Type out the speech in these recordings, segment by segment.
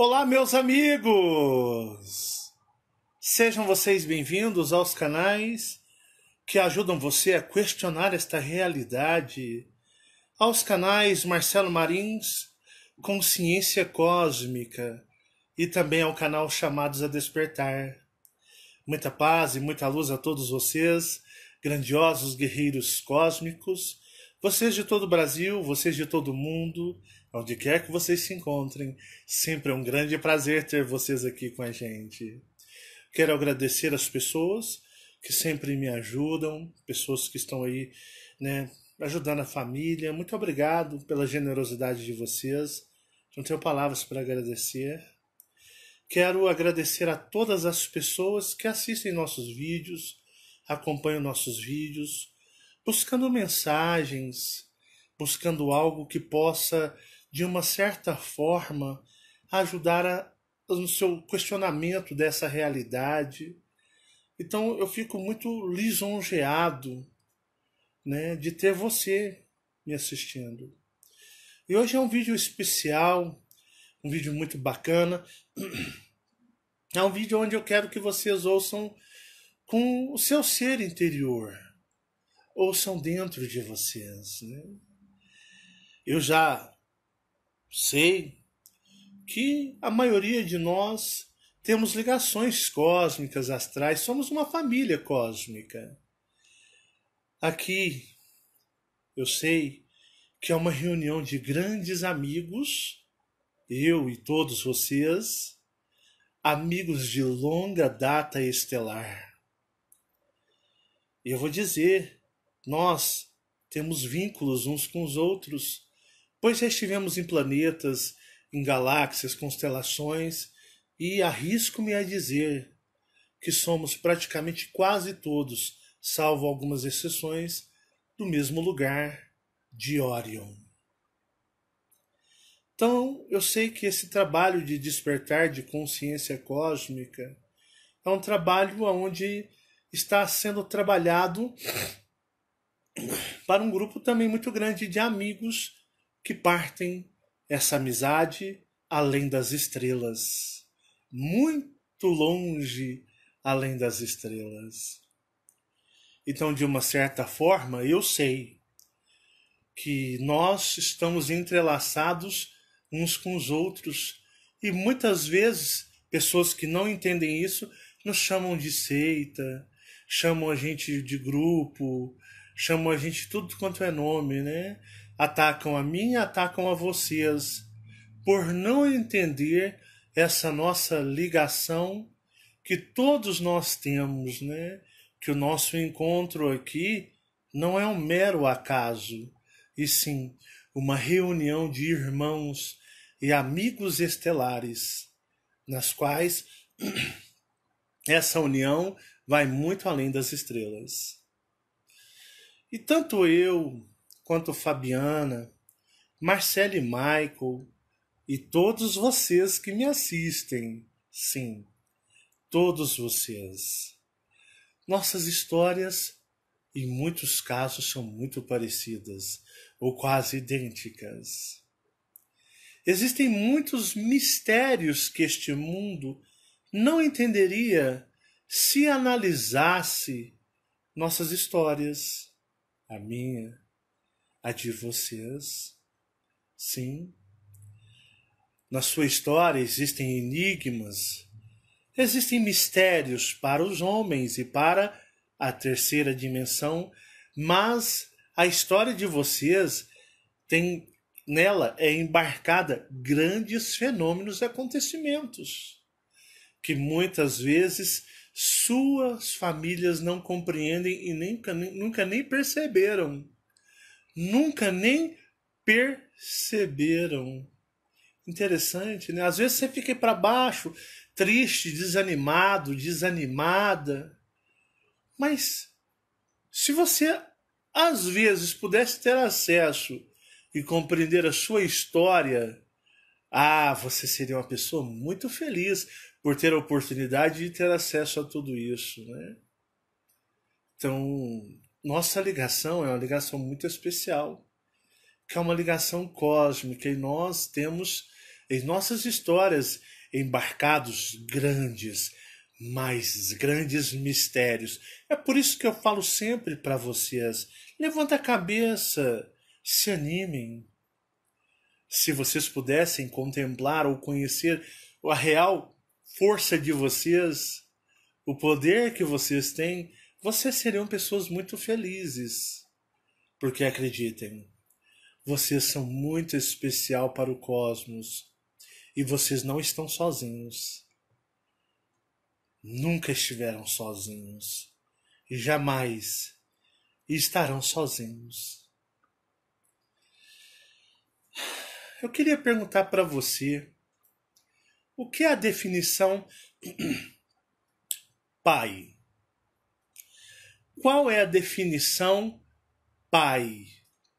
Olá, meus amigos! Sejam vocês bem-vindos aos canais que ajudam você a questionar esta realidade. Aos canais Marcelo Marins, Consciência Cósmica, e também ao canal Chamados a Despertar. Muita paz e muita luz a todos vocês, grandiosos guerreiros cósmicos, vocês de todo o Brasil, vocês de todo o mundo, onde quer que vocês se encontrem, sempre é um grande prazer ter vocês aqui com a gente. Quero agradecer as pessoas que sempre me ajudam, pessoas que estão aí, ajudando a família. Muito obrigado pela generosidade de vocês. Não tenho palavras para agradecer. Quero agradecer a todas as pessoas que assistem nossos vídeos, acompanham nossos vídeos, buscando mensagens, buscando algo que possa, de uma certa forma, ajudar no seu questionamento dessa realidade. Então eu fico muito lisonjeado, de ter você me assistindo. E hoje é um vídeo especial, um vídeo muito bacana. É um vídeo onde eu quero que vocês ouçam com o seu ser interior. Ouçam dentro de vocês. Eu já sei que a maioria de nós temos ligações cósmicas, astrais, somos uma família cósmica. Aqui eu sei que é uma reunião de grandes amigos, eu e todos vocês, amigos de longa data estelar. E eu vou dizer, nós temos vínculos uns com os outros, pois já estivemos em planetas, em galáxias, constelações, e arrisco-me a dizer que somos praticamente quase todos, salvo algumas exceções, do mesmo lugar, de Órion. Então, eu sei que esse trabalho de despertar de consciência cósmica é um trabalho onde está sendo trabalhado para um grupo também muito grande de amigos que partem essa amizade além das estrelas, muito longe além das estrelas. Então, de uma certa forma, eu sei que nós estamos entrelaçados uns com os outros, e muitas vezes pessoas que não entendem isso nos chamam de seita, chamam a gente de grupo, chamam a gente de tudo quanto é nome, Atacam a mim, atacam a vocês, por não entender essa nossa ligação que todos nós temos, Que o nosso encontro aqui não é um mero acaso, e sim uma reunião de irmãos e amigos estelares, nas quais essa união vai muito além das estrelas. E tanto eu, quanto Fabiana, Marcelo e Michael, e todos vocês que me assistem, sim, todos vocês, nossas histórias, em muitos casos, são muito parecidas, ou quase idênticas. Existem muitos mistérios que este mundo não entenderia se analisasse nossas histórias, a minha, a de vocês. Sim, na sua história existem enigmas, existem mistérios para os homens e para a terceira dimensão, mas a história de vocês tem nela é embarcada grandes fenômenos e acontecimentos que muitas vezes suas famílias não compreendem e nunca nem perceberam. Nunca nem perceberam. Interessante, Às vezes você fica para baixo, triste, desanimado, desanimada. Mas se você às vezes pudesse ter acesso e compreender a sua história, você seria uma pessoa muito feliz por ter a oportunidade de ter acesso a tudo isso, Então, nossa ligação é uma ligação muito especial, que é uma ligação cósmica, e nós temos em nossas histórias, embarcados grandes, mais grandes mistérios. É por isso que eu falo sempre para vocês: levanta a cabeça, se animem. Se vocês pudessem contemplar ou conhecer a real força de vocês, o poder que vocês têm, vocês seriam pessoas muito felizes. Porque acreditem, vocês são muito especial para o cosmos e vocês não estão sozinhos. Nunca estiveram sozinhos e jamais estarão sozinhos. Eu queria perguntar para você, o que é a definição pai? Qual é a definição pai?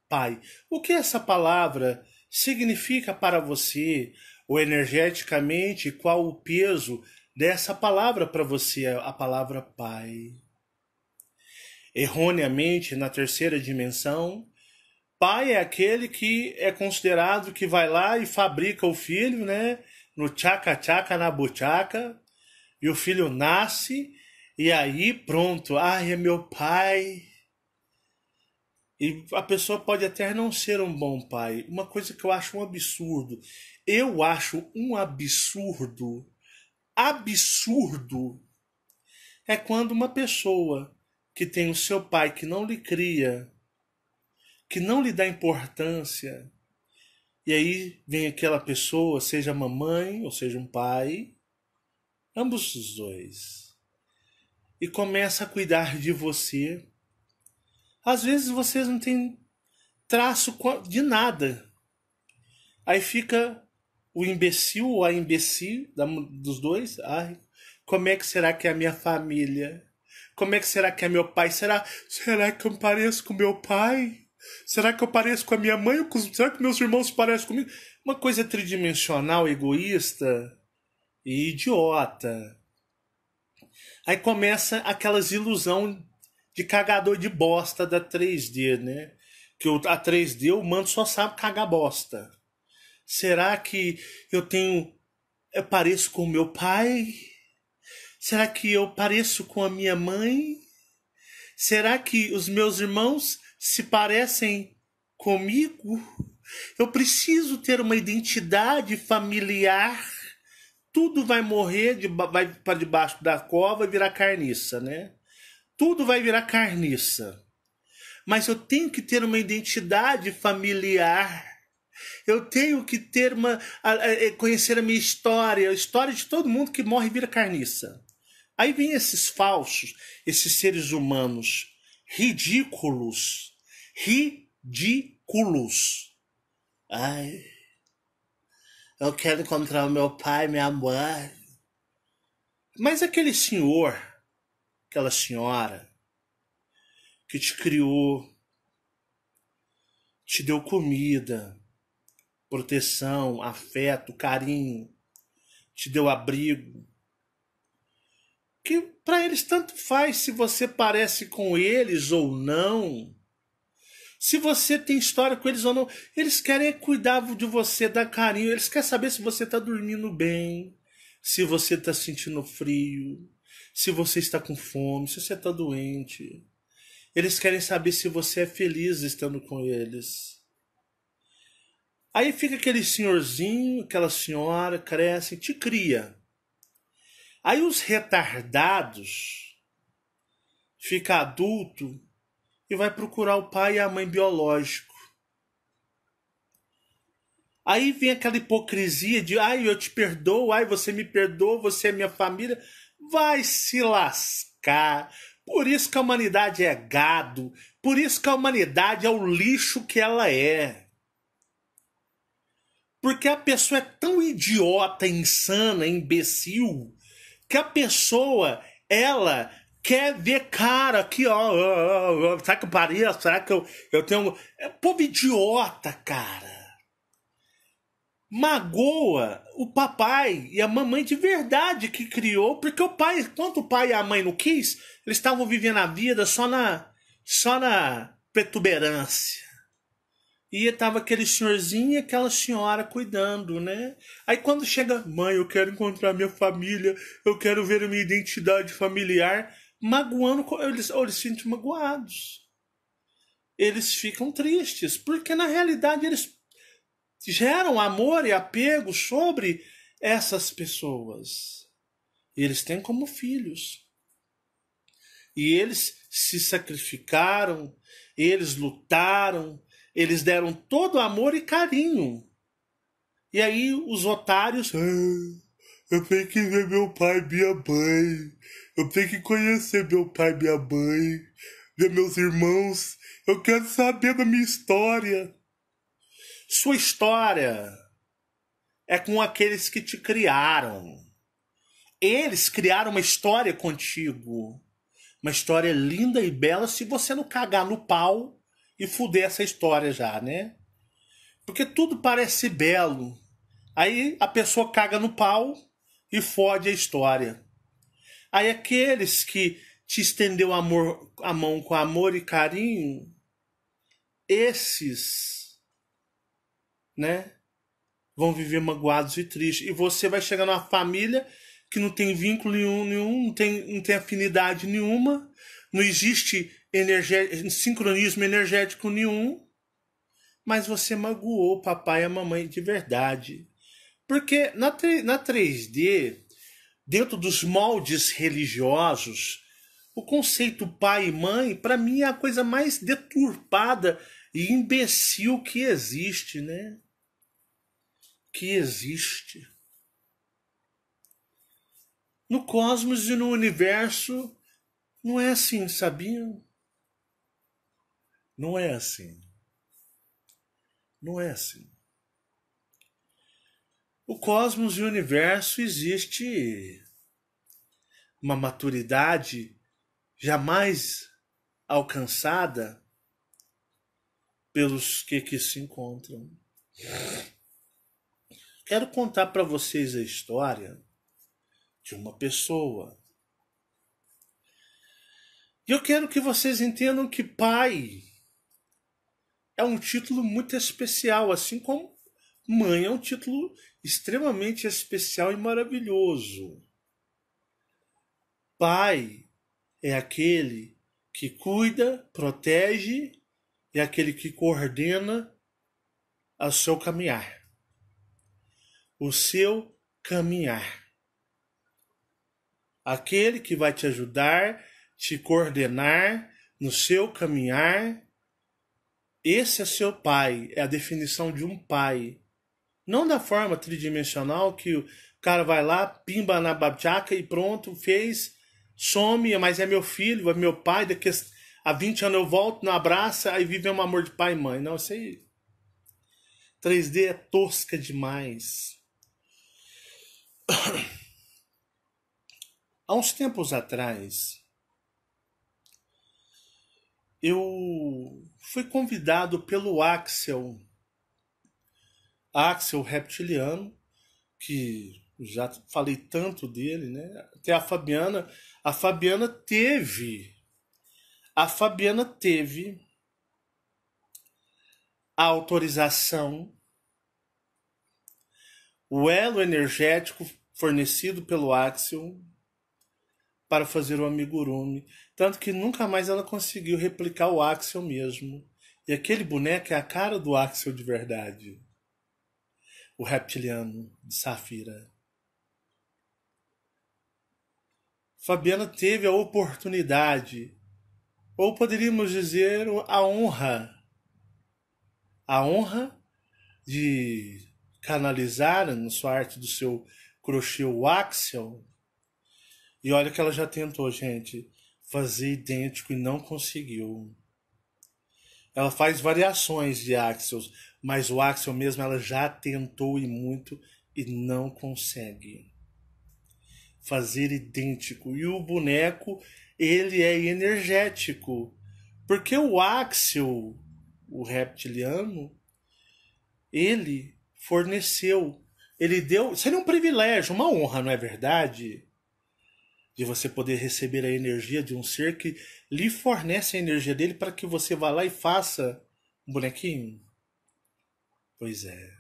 Pai. O que essa palavra significa para você, ou energeticamente, qual o peso dessa palavra para você, a palavra pai? Erroneamente, na terceira dimensão, pai é aquele que é considerado que vai lá e fabrica o filho, né? No tchaca-tchaca, na buchaca, e o filho nasce, e aí pronto, ai, é meu pai. E a pessoa pode até não ser um bom pai. Uma coisa que eu acho um absurdo. Eu acho um absurdo. Absurdo. É quando uma pessoa que tem o seu pai que não lhe cria, que não lhe dá importância, e aí vem aquela pessoa, seja mamãe ou seja um pai, ambos os dois, e começa a cuidar de você. Às vezes vocês não têm traço de nada. Aí fica o imbecil ou a imbecil dos dois. Ai, como é que será que é a minha família? Como é que será que é meu pai? Será que eu pareço com meu pai? Será que eu pareço com a minha mãe? Será que meus irmãos parecem comigo? Uma coisa tridimensional, egoísta e idiota. Aí começa aquelas ilusão de cagador de bosta da 3D, né? Que a 3D, o mano só sabe cagar bosta. Será que eu pareço com o meu pai? Será que eu pareço com a minha mãe? Será que os meus irmãos se parecem comigo? Eu preciso ter uma identidade familiar. Tudo vai morrer, vai para debaixo da cova e virar carniça, né? Tudo vai virar carniça. Mas eu tenho que ter uma identidade familiar. Eu tenho que ter conhecer a minha história, a história de todo mundo que morre e vira carniça. Aí vem esses falsos, esses seres humanos ridículos. Ridículos. Ai, eu quero encontrar o meu pai, minha mãe. Mas aquele senhor, aquela senhora que te criou, te deu comida, proteção, afeto, carinho, te deu abrigo, que para eles tanto faz se você parece com eles ou não, se você tem história com eles ou não. Eles querem cuidar de você, dar carinho, eles querem saber se você está dormindo bem, se você está sentindo frio, se você está com fome, se você está doente. Eles querem saber se você é feliz estando com eles. Aí fica aquele senhorzinho, aquela senhora, cresce, te cria. Aí os retardados fica adulto e vai procurar o pai e a mãe biológico. Aí vem aquela hipocrisia de ai, eu te perdoo, ai, você me perdoa, você é minha família. Vai se lascar. Por isso que a humanidade é gado. Por isso que a humanidade é o lixo que ela é. Porque a pessoa é tão idiota, insana, imbecil, que a pessoa, ela quer ver cara aqui, ó, será que eu pareço? Será que eu tenho... É povo idiota, cara. Magoa o papai e a mamãe de verdade que criou, porque o pai, enquanto o pai e a mãe não quis, eles estavam vivendo a vida só na protuberância. E tava aquele senhorzinho e aquela senhora cuidando, né? Aí quando chega, mãe, eu quero encontrar minha família, eu quero ver a minha identidade familiar, magoando, eles se sentem magoados. Eles ficam tristes, porque na realidade eles geram amor e apego sobre essas pessoas. E eles têm como filhos. E eles se sacrificaram, eles lutaram, eles deram todo amor e carinho. E aí os otários, eu tenho que ver meu pai e minha mãe, eu tenho que conhecer meu pai e minha mãe, ver meus irmãos, eu quero saber da minha história. Sua história é com aqueles que te criaram. Eles criaram uma história contigo. Uma história linda e bela se você não cagar no pau e fuder essa história já, né? Porque tudo parece belo. Aí a pessoa caga no pau e fode a história. Aí aqueles que te estendeu a mão com amor e carinho, esses, né, vão viver magoados e tristes. E você vai chegar numa família que não tem vínculo nenhum, não tem afinidade nenhuma, não existe sincronismo energético nenhum, mas você magoou o papai e a mamãe de verdade. Porque na 3D, dentro dos moldes religiosos, o conceito pai e mãe, para mim, é a coisa mais deturpada e imbecil que existe, né? Que existe. No cosmos e no universo, não é assim, sabiam? Não é assim. Não é assim. O cosmos e o universo existe uma maturidade jamais alcançada pelos que se encontram. Quero contar para vocês a história de uma pessoa. E eu quero que vocês entendam que pai é um título muito especial, assim como mãe é um título extremamente especial e maravilhoso. Pai é aquele que cuida, protege, é aquele que coordena o seu caminhar. O seu caminhar. Aquele que vai te ajudar, te coordenar no seu caminhar. Esse é seu pai, é a definição de um pai. Não da forma tridimensional que o cara vai lá, pimba na babjaca e pronto, fez, some, mas é meu filho, é meu pai, daqui a 20 anos eu volto, não abraça, aí vive um amor de pai e mãe. Não, isso aí 3D é tosca demais. Há uns tempos atrás, eu fui convidado pelo Axel Reptiliano, que já falei tanto dele, né? Até a Fabiana teve a autorização, o elo energético fornecido pelo Axel para fazer o amigurumi. Tanto que nunca mais ela conseguiu replicar o Axel mesmo. E aquele boneco é a cara do Axel de verdade. O reptiliano de Safira. Fabiana teve a oportunidade, ou poderíamos dizer a honra de canalizar na sua arte do seu crochê o Axel. E olha que ela já tentou, gente, fazer idêntico e não conseguiu. Ela faz variações de Axels, mas o Axel mesmo ela já tentou e muito e não consegue fazer idêntico. E o boneco, ele é energético. Porque o Axel, o reptiliano, ele forneceu, ele deu, seria um privilégio, uma honra, não é verdade? De você poder receber a energia de um ser que lhe fornece a energia dele para que você vá lá e faça um bonequinho. Pois é.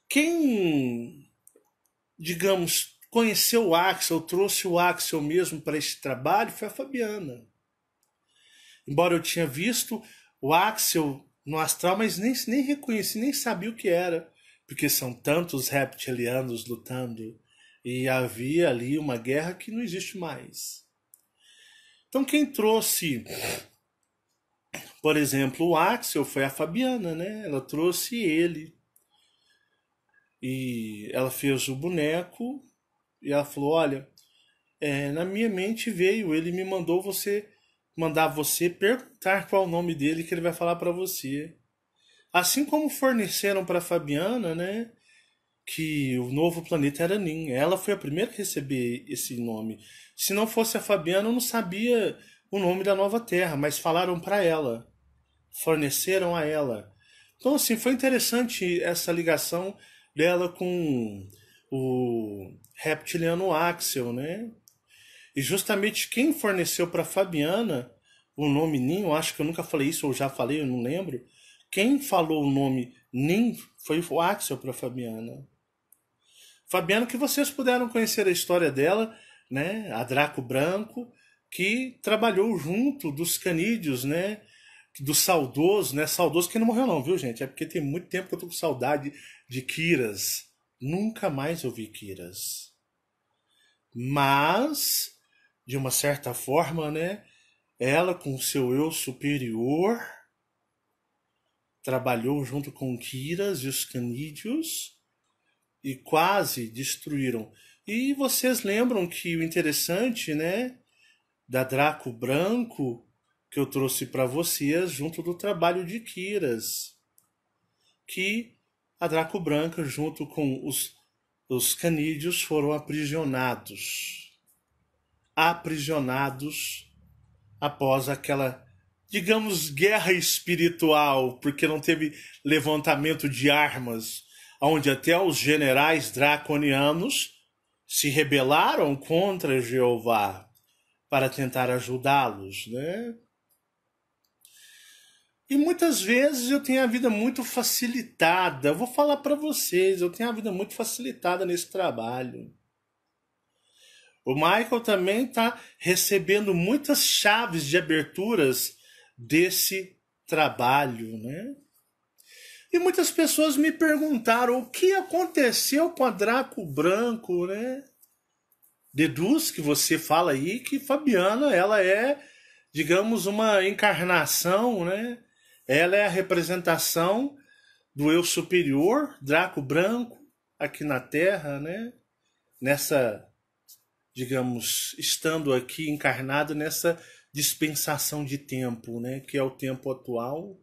Quem, digamos, conheceu o Axel, trouxe o Axel mesmo para esse trabalho foi a Fabiana. Embora eu tinha visto o Axel no astral, mas nem reconheci, nem sabia o que era, porque são tantos reptilianos lutando e havia ali uma guerra que não existe mais. Então quem trouxe, por exemplo, o Axel foi a Fabiana, né? Ela trouxe ele e ela fez o boneco e ela falou: olha, na minha mente veio, ele me mandou mandar você perguntar qual é o nome dele que ele vai falar para você. Assim como forneceram para Fabiana, né, que o novo planeta era Nin. Ela foi a primeira a receber esse nome. Se não fosse a Fabiana, eu não sabia o nome da nova Terra, mas falaram para ela, forneceram a ela. Então, assim, foi interessante essa ligação dela com o reptiliano Axel, né? E justamente quem forneceu para Fabiana o nome Nin, eu acho que eu nunca falei isso, ou já falei, eu não lembro. Quem falou o nome Nin foi o Axel para Fabiana. Fabiana, que vocês puderam conhecer a história dela, né? A Draco Branco, que trabalhou junto dos canídeos, né? Do saudoso, né? Saudoso que não morreu não, viu, gente? É porque tem muito tempo que eu tô com saudade de Kiras. Nunca mais ouvi Kiras. Mas, de uma certa forma, né? Ela, com o seu eu superior, trabalhou junto com Kiras e os canídeos e quase destruíram. E vocês lembram que o interessante, né, da Draco Branco que eu trouxe para vocês junto do trabalho de Kiras, que a Draco Branca junto com os canídeos foram aprisionados após aquela, digamos, guerra espiritual, porque não teve levantamento de armas, onde até os generais draconianos se rebelaram contra Jeová para tentar ajudá-los, né? E muitas vezes eu tenho a vida muito facilitada. Eu vou falar para vocês, eu tenho a vida muito facilitada nesse trabalho. O Michael também está recebendo muitas chaves de aberturas desse trabalho, né? E muitas pessoas me perguntaram o que aconteceu com a Draco Branco, né? Deduz que você fala aí que Fabiana, ela é, digamos, uma encarnação, né? Ela é a representação do eu superior, Draco Branco, aqui na Terra, né? Nessa, digamos, estando aqui encarnado nessa dispensação de tempo, né? Que é o tempo atual.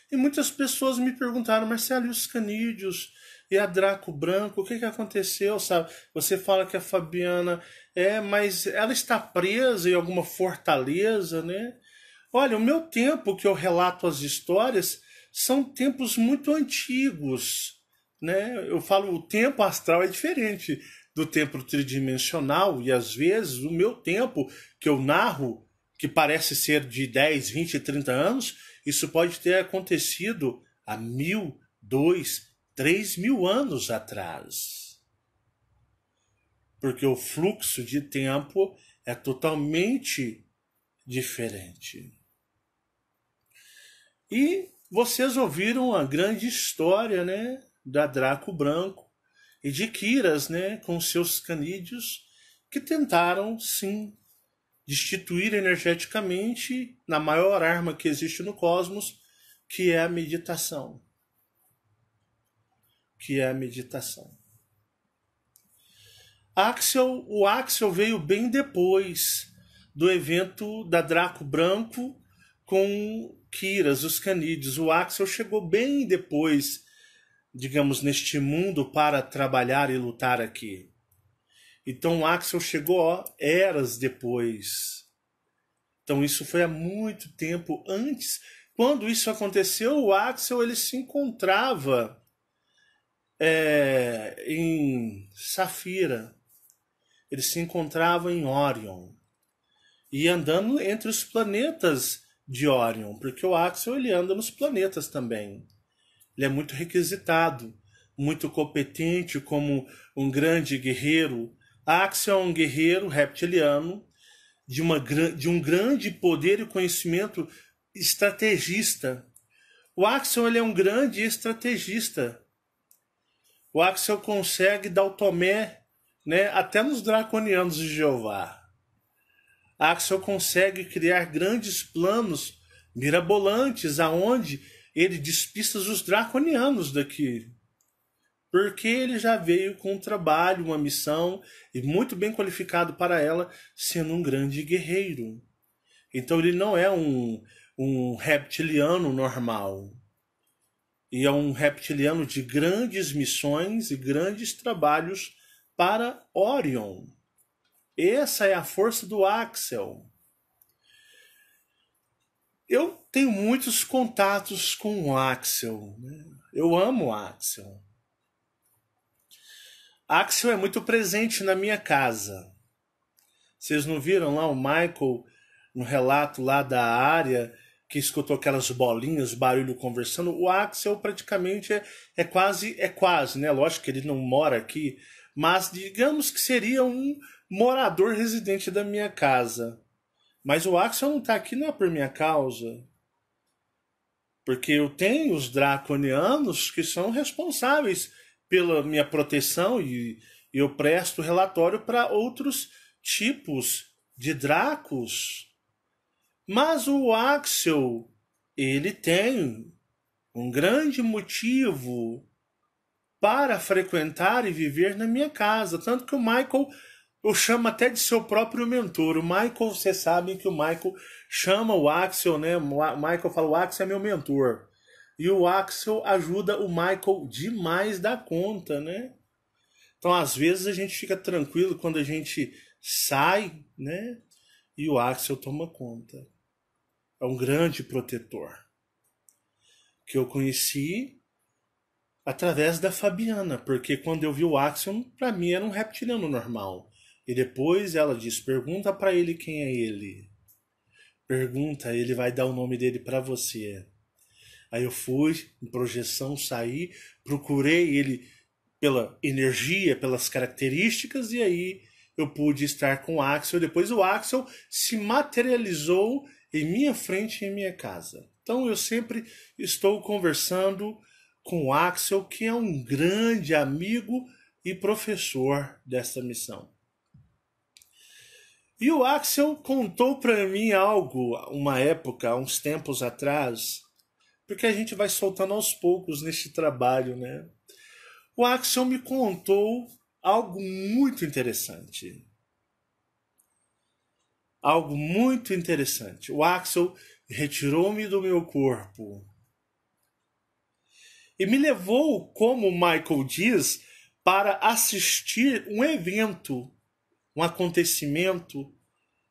E muitas pessoas me perguntaram, Marcelo, e os canídeos? E a Draco Branco? O que aconteceu, sabe? Você fala que a Fabiana mas ela está presa em alguma fortaleza, né? Olha, o meu tempo que eu relato as histórias são tempos muito antigos, né? Eu falo, o tempo astral é diferente do tempo tridimensional e às vezes o meu tempo que eu narro, que parece ser de 10, 20, 30 anos, isso pode ter acontecido há 1000, 2, 3.000 anos atrás. Porque o fluxo de tempo é totalmente diferente. E vocês ouviram a grande história, né, da Draco Branco e de Kiras, né, com seus canídeos, que tentaram, sim, destituir energeticamente na maior arma que existe no cosmos, que é a meditação. Que é a meditação. O Axel veio bem depois do evento da Draco Branco com Kiras, os canídeos. O Axel chegou bem depois, digamos, neste mundo para trabalhar e lutar aqui. Então o Axel chegou eras depois. Então isso foi há muito tempo antes. Quando isso aconteceu, o Axel ele se encontrava em Safira. Ele se encontrava em Orion. E andando entre os planetas de Orion, porque o Axel ele anda nos planetas também. Ele é muito requisitado, muito competente como um grande guerreiro. Axel é um guerreiro reptiliano de um grande poder e conhecimento estrategista. O Axel ele é um grande estrategista. O Axel consegue dar o tomé, né, até nos draconianos de Jeová. Axel consegue criar grandes planos mirabolantes aonde ele despista os draconianos daqui. Porque ele já veio com um trabalho, uma missão, e muito bem qualificado para ela, sendo um grande guerreiro. Então ele não é um reptiliano normal. E é um reptiliano de grandes missões e grandes trabalhos para Orion. Essa é a força do Axel. Eu tenho muitos contatos com o Axel, né? Eu amo o Axel. Axel é muito presente na minha casa. Vocês não viram lá o Michael no relato lá da área que escutou aquelas bolinhas, barulho conversando? O Axel praticamente é quase, né? Lógico que ele não mora aqui, mas digamos que seria um morador residente da minha casa. Mas o Axel não está aqui não é por minha causa. Porque eu tenho os draconianos que são responsáveis pela minha proteção e eu presto relatório para outros tipos de dracos. Mas o Axel, ele tem um grande motivo para frequentar e viver na minha casa. Tanto que o Michael, eu chamo até de seu próprio mentor. O Michael, vocês sabem que o Michael chama o Axel, né? O Michael fala, o Axel é meu mentor. E o Axel ajuda o Michael demais da conta, né? Então, às vezes, a gente fica tranquilo quando a gente sai, né? E o Axel toma conta. É um grande protetor. Que eu conheci através da Fabiana. Porque quando eu vi o Axel, para mim era um reptiliano normal. E depois ela diz, pergunta para ele quem é ele. Pergunta, ele vai dar o nome dele para você. Aí eu fui, em projeção, saí, procurei ele pela energia, pelas características, e aí eu pude estar com o Axel. Depois o Axel se materializou em minha frente, em minha casa. Então eu sempre estou conversando com o Axel, que é um grande amigo e professor dessa missão. E o Axel contou para mim algo, uma época, uns tempos atrás, porque a gente vai soltando aos poucos neste trabalho, né? O Axel me contou algo muito interessante. Algo muito interessante. O Axel retirou-me do meu corpo e me levou, como o Michael diz, para assistir um evento, um acontecimento.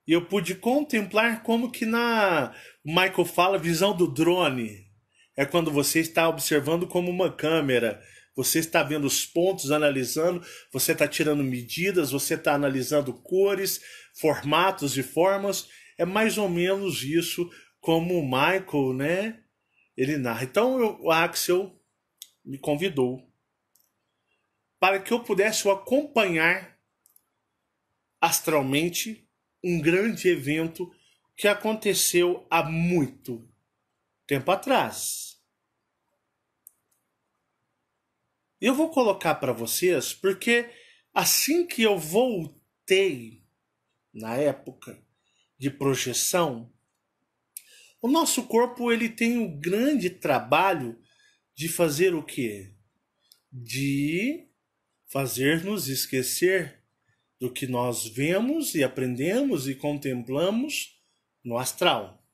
E eu pude contemplar como que o Michael fala, visão do drone. É quando você está observando como uma câmera. Você está vendo os pontos, analisando, você está tirando medidas, você está analisando cores, formatos e formas. É mais ou menos isso como o Michael, né? Ele narra. Então o Axel me convidou para que eu pudesse o acompanhar astralmente um grande evento que aconteceu há muito tempo atrás. Eu vou colocar para vocês porque assim que eu voltei na época de projeção, o nosso corpo ele tem um grande trabalho de fazer o quê? De fazer-nos esquecer do que nós vemos e aprendemos e contemplamos no astral.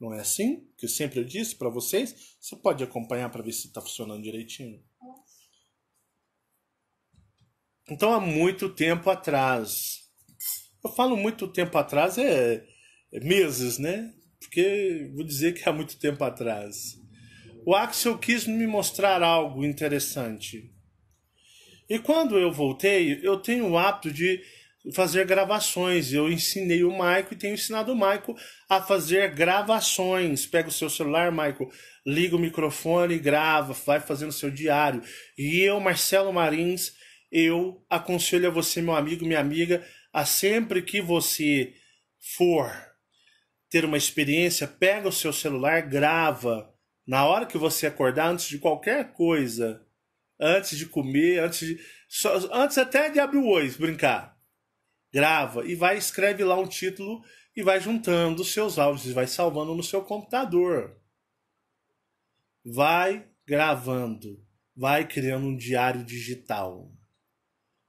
Não é assim? Que eu sempre disse para vocês. Você pode acompanhar para ver se está funcionando direitinho. Então, há muito tempo atrás. Eu falo muito tempo atrás, é meses, né? Porque vou dizer que há muito tempo atrás. O Axel quis me mostrar algo interessante. E quando eu voltei, eu tenho o hábito de fazer gravações. Eu ensinei o Maico e tenho ensinado o Maico a fazer gravações. Pega o seu celular, Maico, liga o microfone, grava, vai fazendo seu diário. E eu, Marcelo Marins, eu aconselho a você, meu amigo, minha amiga, a sempre que você for ter uma experiência, pega o seu celular, grava. Na hora que você acordar, antes de qualquer coisa, antes de comer, antes até de abrir o olho, brincar. Grava e vai, escreve lá um título e vai juntando os seus áudios, e vai salvando no seu computador. Vai gravando, vai criando um diário digital.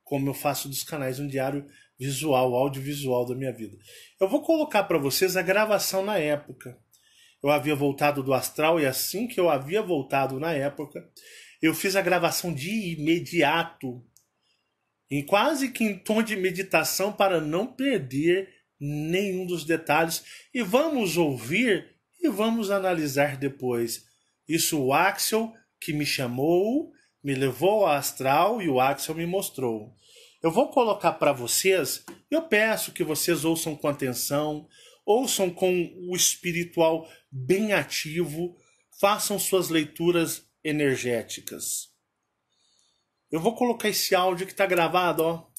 Como eu faço dos canais, um diário visual, audiovisual da minha vida. Eu vou colocar para vocês a gravação na época. Eu havia voltado do astral e assim que eu havia voltado na época, eu fiz a gravação de imediato, em quase que em tom de meditação, para não perder nenhum dos detalhes. E vamos ouvir e vamos analisar depois. Isso o Axel, que me chamou, me levou ao astral e o Axel me mostrou. Eu vou colocar para vocês, eu peço que vocês ouçam com atenção, ouçam com o espiritual bem ativo, façam suas leituras energéticas. Eu vou colocar esse áudio que está gravado, ó.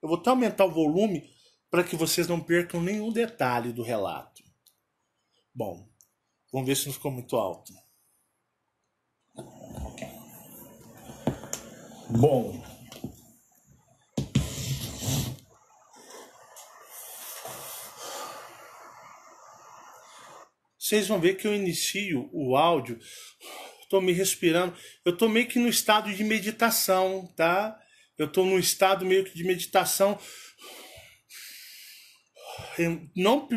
Eu vou até aumentar o volume para que vocês não percam nenhum detalhe do relato. Bom, vamos ver se não ficou muito alto. Bom, vocês vão ver que eu inicio o áudio, estou me respirando, eu estou meio que no estado de meditação, tá? Eu estou num estado meio que de meditação, não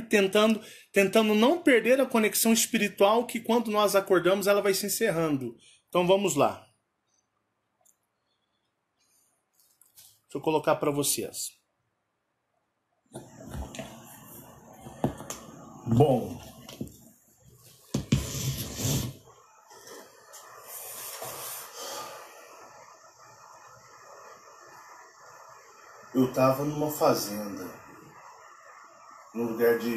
tentando não perder a conexão espiritual, que quando nós acordamos ela vai se encerrando. Então vamos lá. Deixa eu colocar para vocês. Bom, eu estava numa fazenda, num lugar de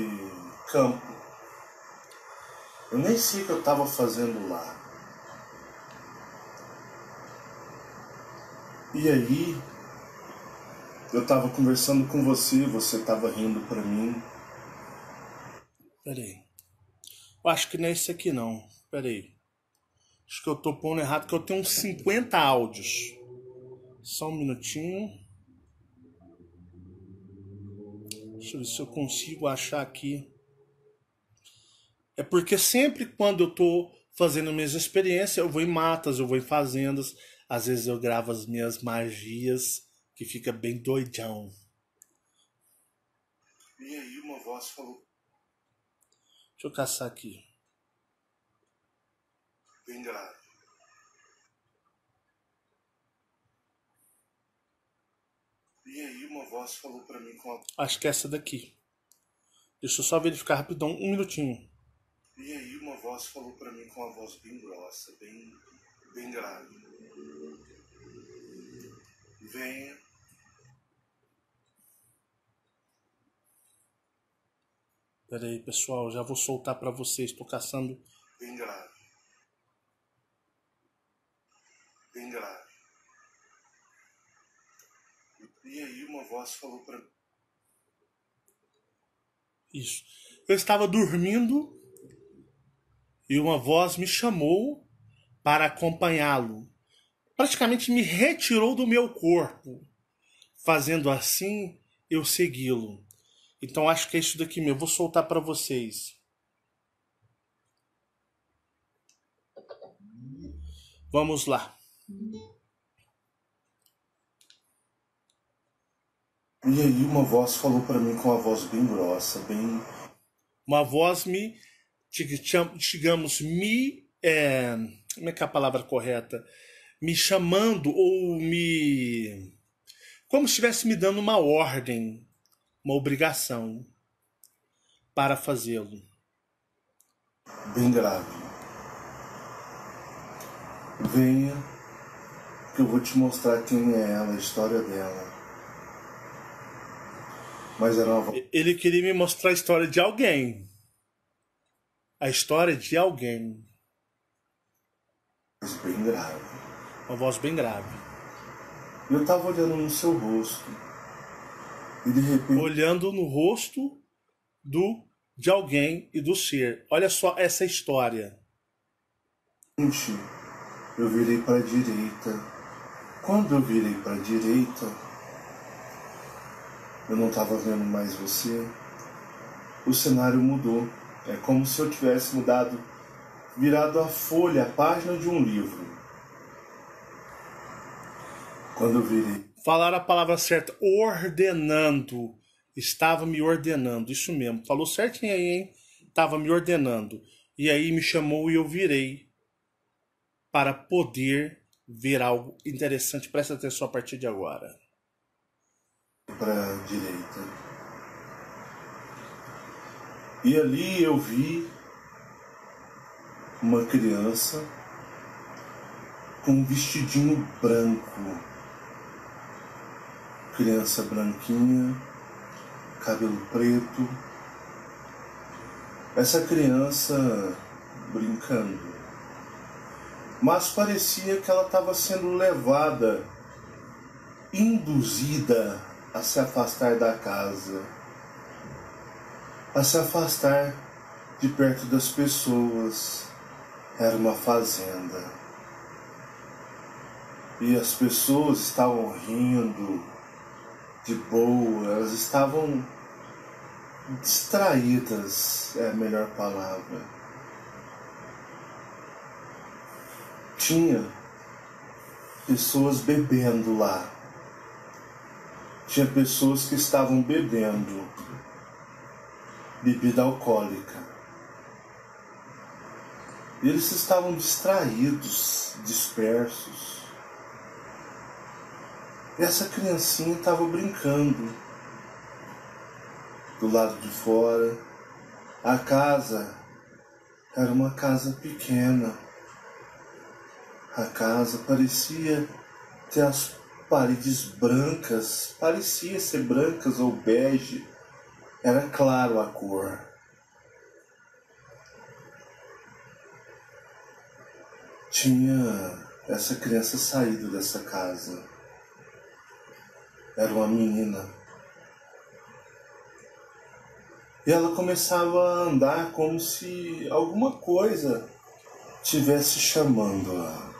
campo. Eu nem sei o que eu estava fazendo lá. E aí, eu estava conversando com você estava rindo para mim. Peraí. Eu acho que não é esse aqui não. Peraí. Acho que eu tô pondo errado, porque eu tenho uns 50 áudios. Só um minutinho. Deixa eu ver se eu consigo achar aqui. É porque sempre quando eu tô fazendo minhas experiências, eu vou em matas, eu vou em fazendas. Às vezes eu gravo as minhas magias, que fica bem doidão. E aí uma voz falou... Deixa eu caçar aqui. Bem grave. E aí uma voz falou pra mim com a... Acho que é essa daqui. Deixa eu só verificar rapidão, um minutinho. E aí uma voz falou pra mim com uma voz bem grossa, bem grave. Venha. Pera aí, pessoal, já vou soltar pra vocês, tô caçando... Bem grave. Bem grave. E aí uma voz falou pra mim... Isso. Eu estava dormindo e uma voz me chamou para acompanhá-lo. Praticamente me retirou do meu corpo. Fazendo assim, eu segui-lo. Então acho que é isso daqui mesmo. Eu vou soltar para vocês. Vamos lá. E aí uma voz falou para mim com uma voz bem grossa, bem... Uma voz me, digamos, como é que é a palavra correta? Me chamando ou me... Como se estivesse me dando uma ordem, uma obrigação para fazê-lo. Bem grave. Venha, que eu vou te mostrar quem é ela, a história dela. Mas era uma voz Ele queria me mostrar a história de alguém. A história de alguém. bem grave. Uma voz bem grave. Eu tava olhando no seu rosto. E de repente Olhando no rosto de alguém e do ser. Olha só essa história. eu virei para a direita. Quando eu virei para a direita, eu não estava vendo mais você. O cenário mudou. É como se eu tivesse virado a folha, a página de um livro. Quando eu virei. Falar a palavra certa. Ordenando. Estava me ordenando. Isso mesmo. Falou certinho aí, hein? Estava me ordenando. E aí me chamou e eu virei. Para poder ver algo interessante. Presta atenção a partir de agora. Para a direita. E ali eu vi uma criança com um vestidinho branco. Criança branquinha, cabelo preto. Essa criança brincando. Mas parecia que ela estava sendo levada, induzida a se afastar da casa, a se afastar de perto das pessoas. Era uma fazenda. E as pessoas estavam rindo de boa, elas estavam distraídas, é a melhor palavra. Tinha pessoas bebendo lá. Tinha pessoas que estavam bebendo bebida alcoólica. E eles estavam distraídos, dispersos. E essa criancinha estava brincando do lado de fora. A casa era uma casa pequena. A casa parecia ter as paredes brancas, parecia ser brancas ou bege, era claro a cor. Tinha essa criança saído dessa casa. Era uma menina. E ela começava a andar como se alguma coisa estivesse chamando-a.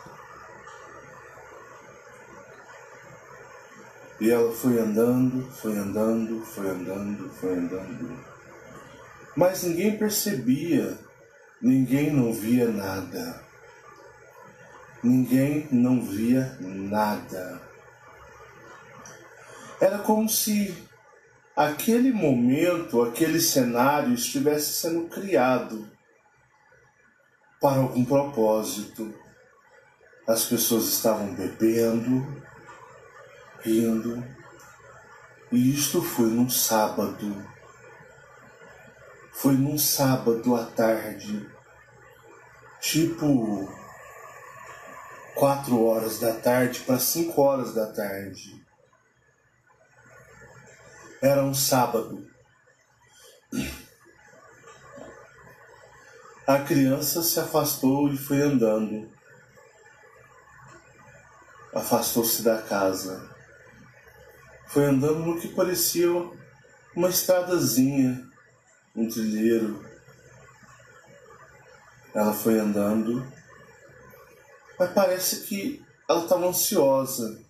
E ela foi andando, foi andando, foi andando, foi andando. Mas ninguém percebia, ninguém não via nada. Ninguém não via nada. Era como se aquele momento, aquele cenário estivesse sendo criado para algum propósito. As pessoas estavam bebendo, rindo, e isto foi num sábado. Foi num sábado à tarde, tipo 4 horas da tarde para 5 horas da tarde. Era um sábado. A criança se afastou e foi andando. Afastou-se da casa. Foi andando no que parecia uma estradazinha, um trilheiro. Ela foi andando, mas parece que ela estava ansiosa.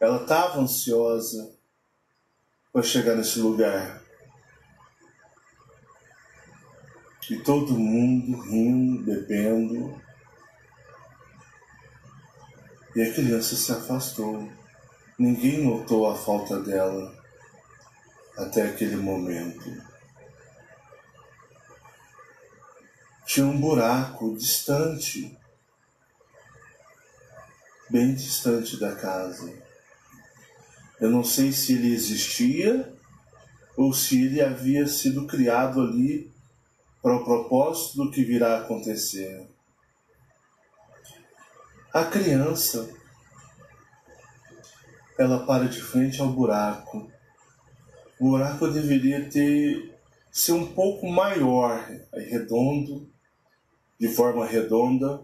Ela estava ansiosa para chegar nesse lugar. E todo mundo rindo, bebendo. E a criança se afastou. Ninguém notou a falta dela até aquele momento. Tinha um buraco distante, bem distante da casa. Eu não sei se ele existia ou se ele havia sido criado ali para o propósito do que virá a acontecer. A criança, ela para de frente ao buraco O buraco deveria ser um pouco maior, redondo, de forma redonda,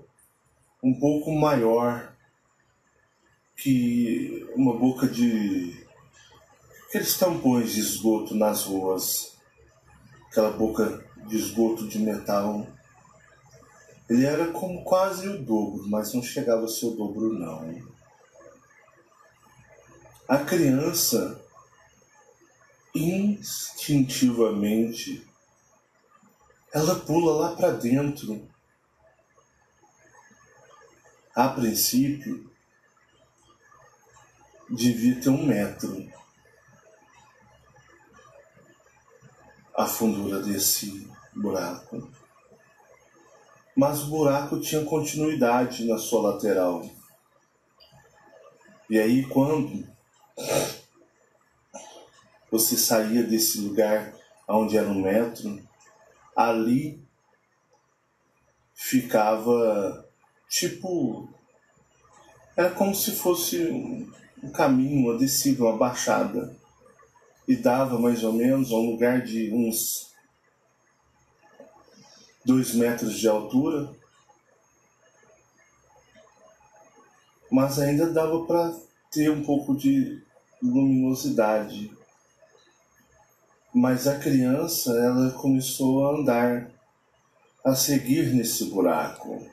um pouco maior que uma boca de aqueles tampões de esgoto nas ruas, aquela boca de esgoto de metal. Ele era como quase o dobro, mas não chegava a ser o dobro não. A criança instintivamente ela pula lá para dentro. A princípio devia ter 1 metro a fundura desse buraco, mas o buraco tinha continuidade na sua lateral. E aí quando você saía desse lugar onde era 1 metro, ali ficava era como se fosse um caminho, uma descida, uma baixada, e dava mais ou menos a um lugar de uns 2 metros de altura, mas ainda dava para ter um pouco de luminosidade. Mas a criança, ela começou a andar, a seguir nesse buraco.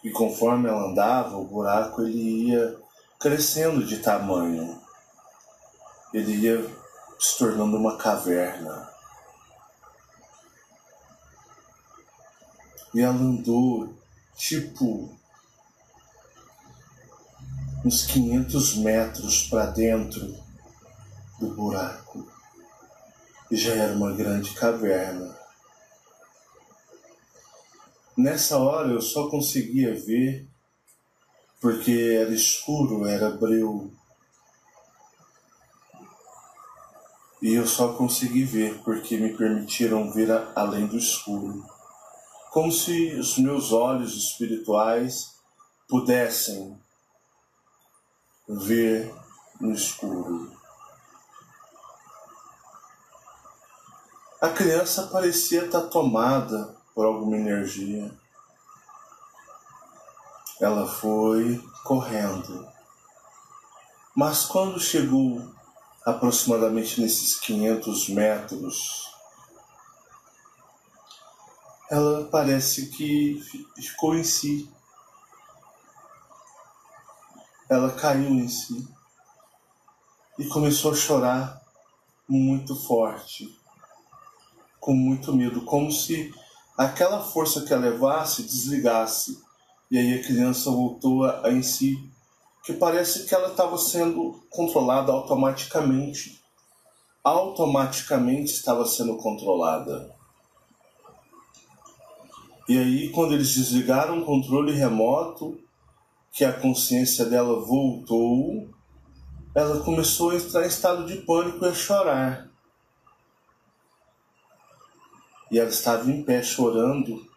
E conforme ela andava, o buraco ele ia crescendo de tamanho. Ele ia se tornando uma caverna. E ela andou, uns 500 metros para dentro do buraco. E já era uma grande caverna. Nessa hora eu só conseguia ver, porque era escuro, era breu. E eu só consegui ver porque me permitiram ver além do escuro. Como se os meus olhos espirituais pudessem ver no escuro. A criança parecia estar tomada por alguma energia. Ela foi correndo. Mas quando chegou aproximadamente nesses 500 metros, ela parece que ficou em si. Ela caiu em si e começou a chorar muito forte, com muito medo, como se aquela força que a levasse desligasse. E aí a criança voltou a em si, que parece que ela estava sendo controlada automaticamente. Automaticamente estava sendo controlada. E aí, quando eles desligaram o controle remoto, que a consciência dela voltou, ela começou a entrar em estado de pânico e a chorar. E ela estava em pé chorando,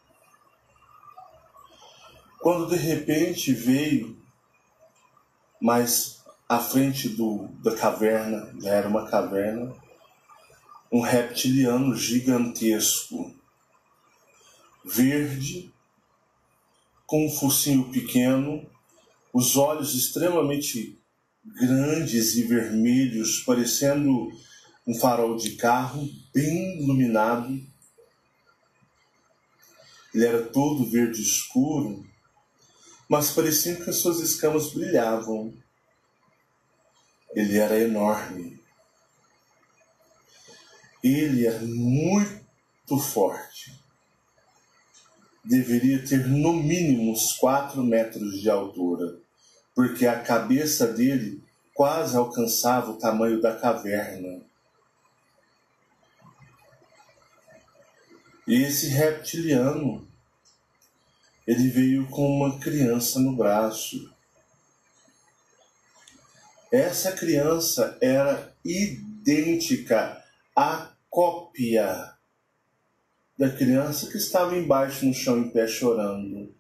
quando de repente veio, mais à frente da caverna, já era uma caverna, um reptiliano gigantesco, verde, com um focinho pequeno, os olhos extremamente grandes e vermelhos, parecendo um farol de carro, bem iluminado. Ele era todo verde escuro, mas parecia que as suas escamas brilhavam. Ele era enorme. Ele era muito forte. Deveria ter no mínimo uns 4 metros de altura, porque a cabeça dele quase alcançava o tamanho da caverna. E esse reptiliano, ele veio com uma criança no braço. Essa criança era idêntica à cópia da criança que estava embaixo no chão em pé chorando.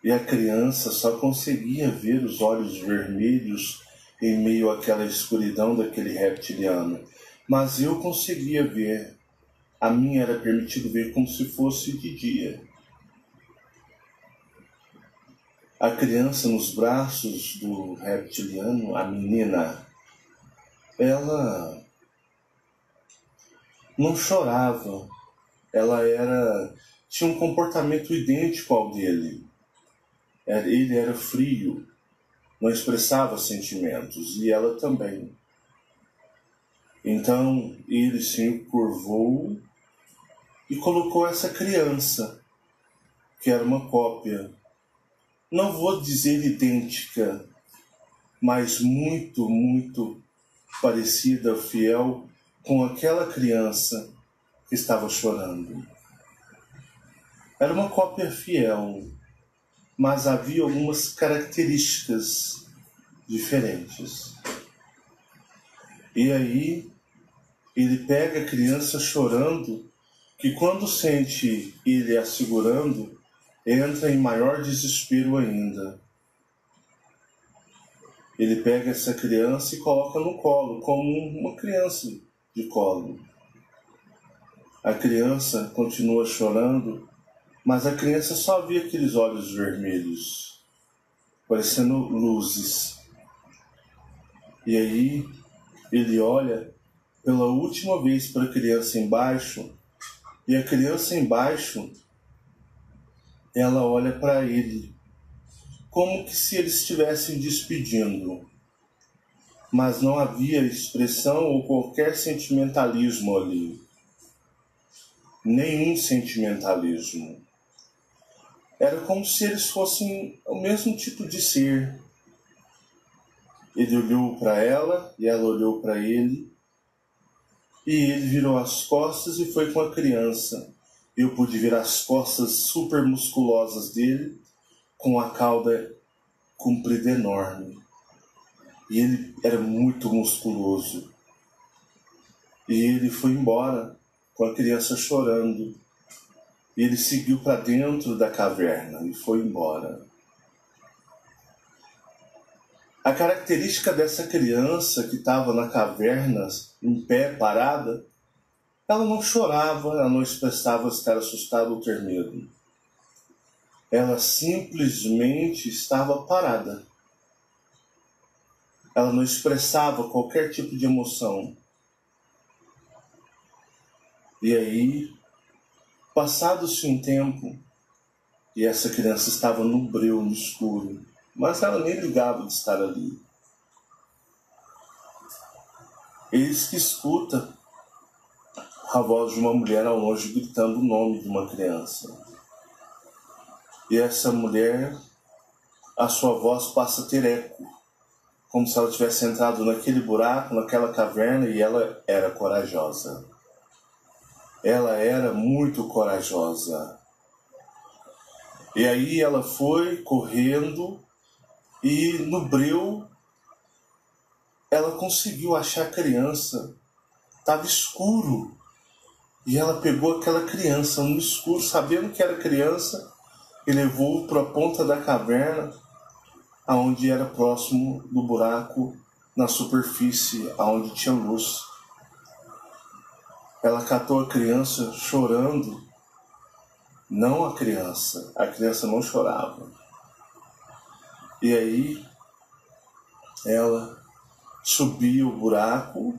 E a criança só conseguia ver os olhos vermelhos em meio àquela escuridão daquele reptiliano, mas eu conseguia ver. A mim era permitido ver como se fosse de dia. A criança nos braços do reptiliano, a menina, ela não chorava, tinha um comportamento idêntico ao dele. Ele era frio, não expressava sentimentos, e ela também. Então ele se curvou e colocou essa criança, que era uma cópia, não vou dizer idêntica, mas muito, muito parecida, fiel, com aquela criança que estava chorando. Era uma cópia fiel, mas havia algumas características diferentes. E aí ele pega a criança chorando, que quando sente ele a segurando, entra em maior desespero ainda. Ele pega essa criança e coloca no colo, como uma criança de colo. A criança continua chorando, mas a criança só vê aqueles olhos vermelhos, parecendo luzes. E aí ele olha pela última vez para a criança embaixo, e a criança embaixo, ela olha para ele, como que se eles estivessem despedindo. Mas não havia expressão ou qualquer sentimentalismo ali. Nenhum sentimentalismo. Era como se eles fossem o mesmo tipo de ser. Ele olhou para ela e ela olhou para ele. E ele virou as costas e foi com a criança. Eu pude ver as costas super musculosas dele, com a cauda comprida enorme. E ele era muito musculoso. E ele foi embora com a criança chorando. E ele seguiu para dentro da caverna e foi embora. A característica dessa criança que estava na caverna, em pé, parada, ela não chorava, ela não expressava estar assustada ou ter medo. Ela simplesmente estava parada. Ela não expressava qualquer tipo de emoção. E aí, passado-se um tempo, e essa criança estava no breu, no escuro, mas ela nem ligava de estar ali. Eis que escuta a voz de uma mulher ao longe gritando o nome de uma criança. E essa mulher, a sua voz passa a ter eco, como se ela tivesse entrado naquele buraco, naquela caverna, e ela era corajosa. Ela era muito corajosa. E aí ela foi correndo e no breu ela conseguiu achar a criança. Estava escuro. E ela pegou aquela criança no escuro, sabendo que era criança, e levou para a ponta da caverna, aonde era próximo do buraco, na superfície, aonde tinha luz. Ela catou a criança chorando. Não a criança não chorava. E aí ela subia o buraco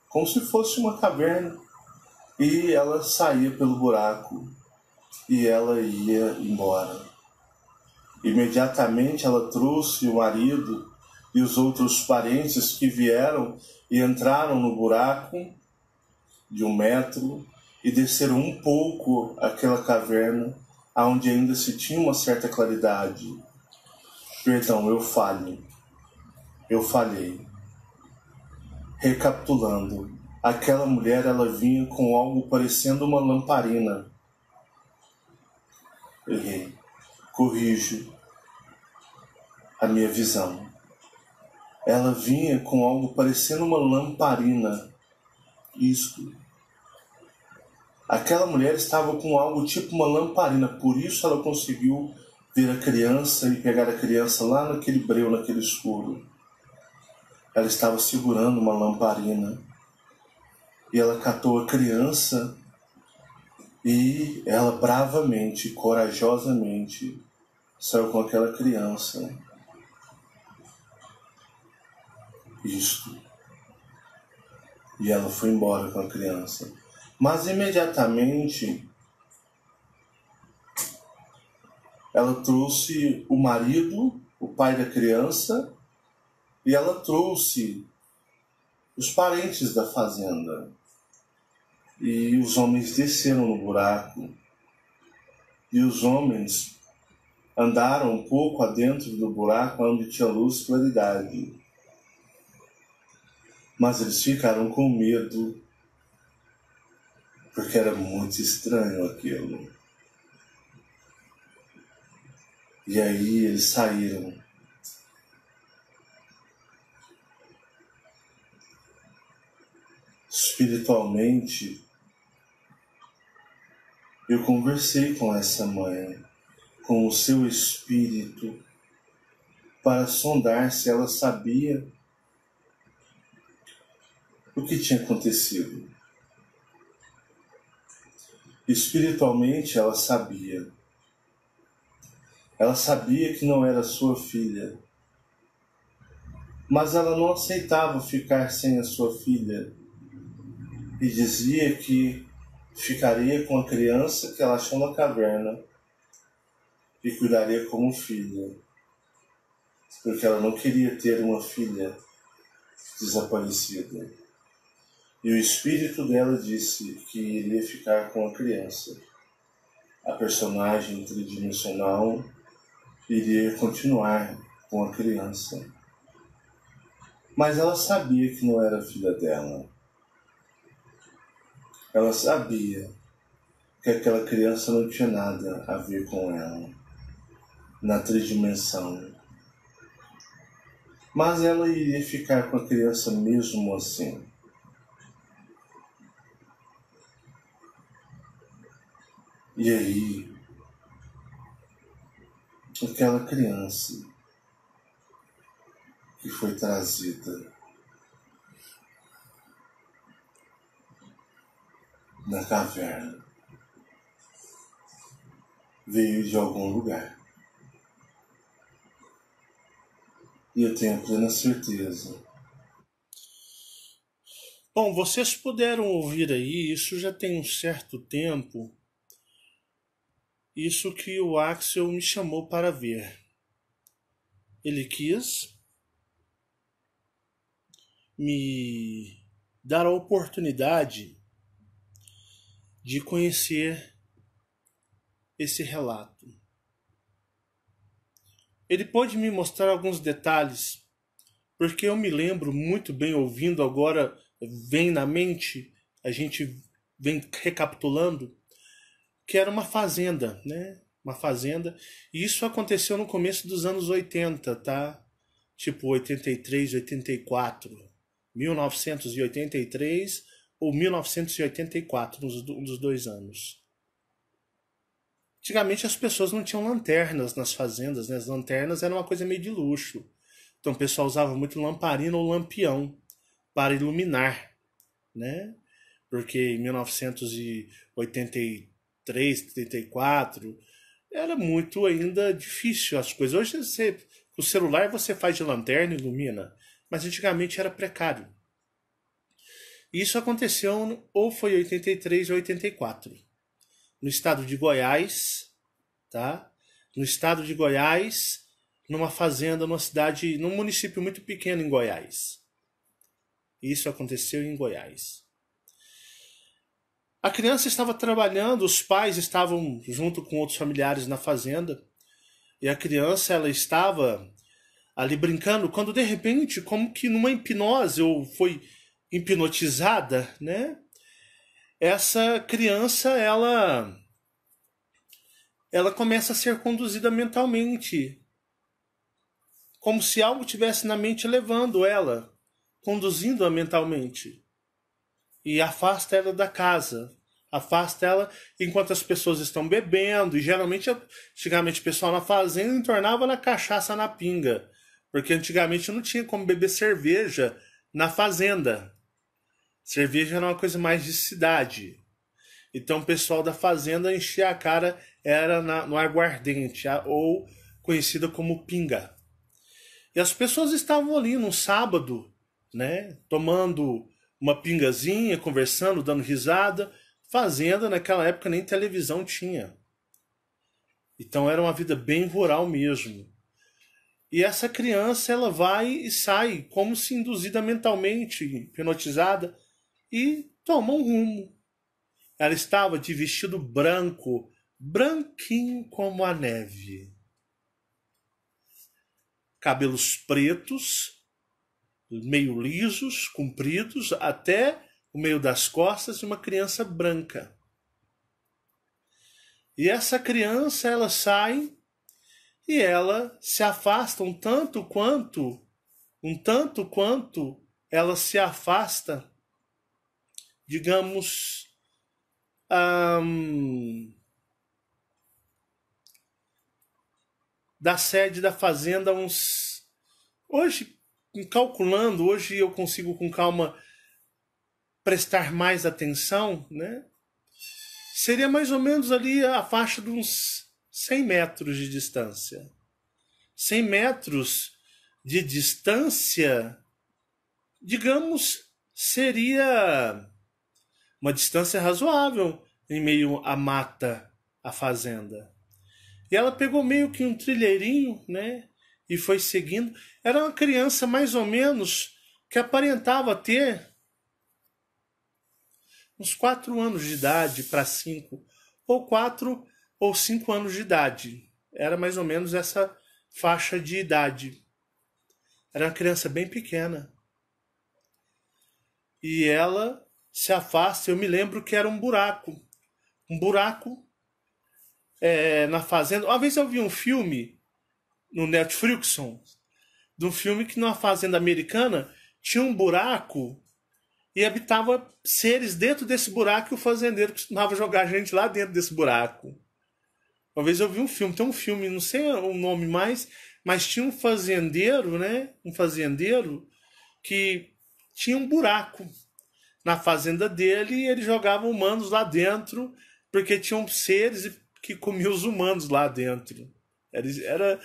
como se fosse uma caverna, e ela saía pelo buraco e ela ia embora. Imediatamente ela trouxe o marido e os outros parentes que vieram e entraram no buraco de 1 metro e desceram um pouco aquela caverna, onde ainda se tinha uma certa claridade. Perdão, eu falhei. Recapitulando, aquela mulher, ela vinha com algo parecendo uma lamparina. Errei. Corrijo a minha visão. Ela vinha com algo parecendo uma lamparina. Isso. Aquela mulher estava com algo tipo uma lamparina, por isso ela conseguiu ver a criança e pegar a criança lá naquele breu, naquele escuro. ela estava segurando uma lamparina e ela catou a criança e ela bravamente, corajosamente saiu com aquela criança. Isto. E ela foi embora com a criança. Mas imediatamente ela trouxe o marido, o pai da criança, e ela trouxe os parentes da fazenda. E os homens desceram no buraco. E os homens andaram um pouco adentro do buraco onde tinha luz e claridade. Mas eles ficaram com medo, porque era muito estranho aquilo. E aí eles saíram. Espiritualmente, eu conversei com essa mãe, com o seu espírito, para sondar se ela sabia o que tinha acontecido. Espiritualmente, ela sabia. Ela sabia que não era sua filha, mas ela não aceitava ficar sem a sua filha e dizia que ficaria com a criança que ela achou na caverna e cuidaria como filha, porque ela não queria ter uma filha desaparecida. E o espírito dela disse que iria ficar com a criança. A personagem tridimensional iria continuar com a criança. Mas ela sabia que não era filha dela. Ela sabia que aquela criança não tinha nada a ver com ela, na tridimensão. Mas ela iria ficar com a criança mesmo assim. E aí, aquela criança que foi trazida na caverna veio de algum lugar. E eu tenho plena certeza. Bom, vocês puderam ouvir aí, isso já tem um certo tempo, isso que o Axel me chamou para ver. Ele quis me dar a oportunidade de conhecer esse relato. Ele pôde me mostrar alguns detalhes, porque eu me lembro muito bem, ouvindo agora, vem na mente, a gente vem recapitulando, que era uma fazenda, né? Uma fazenda. E isso aconteceu no começo dos anos 80, tá? Tipo 83, 84. 1983 ou 1984, um dos dois anos. Antigamente as pessoas não tinham lanternas nas fazendas, né? As lanternas eram uma coisa meio de luxo. Então o pessoal usava muito lamparina ou lampião para iluminar, né? Porque em 1983, 84 era muito ainda difícil as coisas. Hoje você, com o celular você faz de lanterna e ilumina, mas antigamente era precário. E isso aconteceu ou foi em 83 ou 84, no estado de Goiás, tá? No estado de Goiás, numa fazenda, numa cidade, num município muito pequeno em Goiás. Isso aconteceu em Goiás. A criança estava trabalhando, os pais estavam junto com outros familiares na fazenda, e a criança ela estava ali brincando, quando de repente, como que numa hipnose ou foi hipnotizada, né? Essa criança ela começa a ser conduzida mentalmente, como se algo tivesse na mente levando ela, conduzindo-a mentalmente. E afasta ela da casa. Afasta ela enquanto as pessoas estão bebendo. E geralmente, antigamente, o pessoal na fazenda entornava na cachaça, na pinga. Porque antigamente não tinha como beber cerveja na fazenda. Cerveja era uma coisa mais de cidade. Então o pessoal da fazenda enchia a cara, era no aguardente, ou conhecida como pinga. E as pessoas estavam ali num sábado, né, tomando uma pingazinha, conversando, dando risada. Fazenda naquela época nem televisão tinha. Então era uma vida bem rural mesmo. E essa criança, ela vai e sai como se induzida mentalmente, hipnotizada, e toma um rumo. Ela estava de vestido branco, branquinho como a neve. Cabelos pretos, meio lisos, compridos, até o meio das costas, de uma criança branca. E essa criança, ela sai e ela se afasta um tanto quanto ela se afasta, digamos, da sede da fazenda, hoje, calculando, hoje eu consigo com calma prestar mais atenção, né? Seria mais ou menos ali a faixa de uns 100 metros de distância. 100 metros de distância, digamos, seria uma distância razoável em meio à mata, à fazenda. E ela pegou meio que um trilheirinho, né? E foi seguindo. Era uma criança mais ou menos que aparentava ter uns 4 anos de idade para 5, ou 4 ou 5 anos de idade. Era mais ou menos essa faixa de idade. Era uma criança bem pequena. E ela se afasta. Eu me lembro que era um buraco. Um buraco na fazenda. Uma vez eu vi um filme no Netflix, de um filme que numa fazenda americana tinha um buraco e habitava seres dentro desse buraco, e o fazendeiro costumava jogar gente lá dentro desse buraco. Uma vez eu vi um filme, tem um filme, não sei o nome mais, mas tinha um fazendeiro, né? Um fazendeiro que tinha um buraco na fazenda dele e ele jogava humanos lá dentro, porque tinham seres que comiam os humanos lá dentro. Era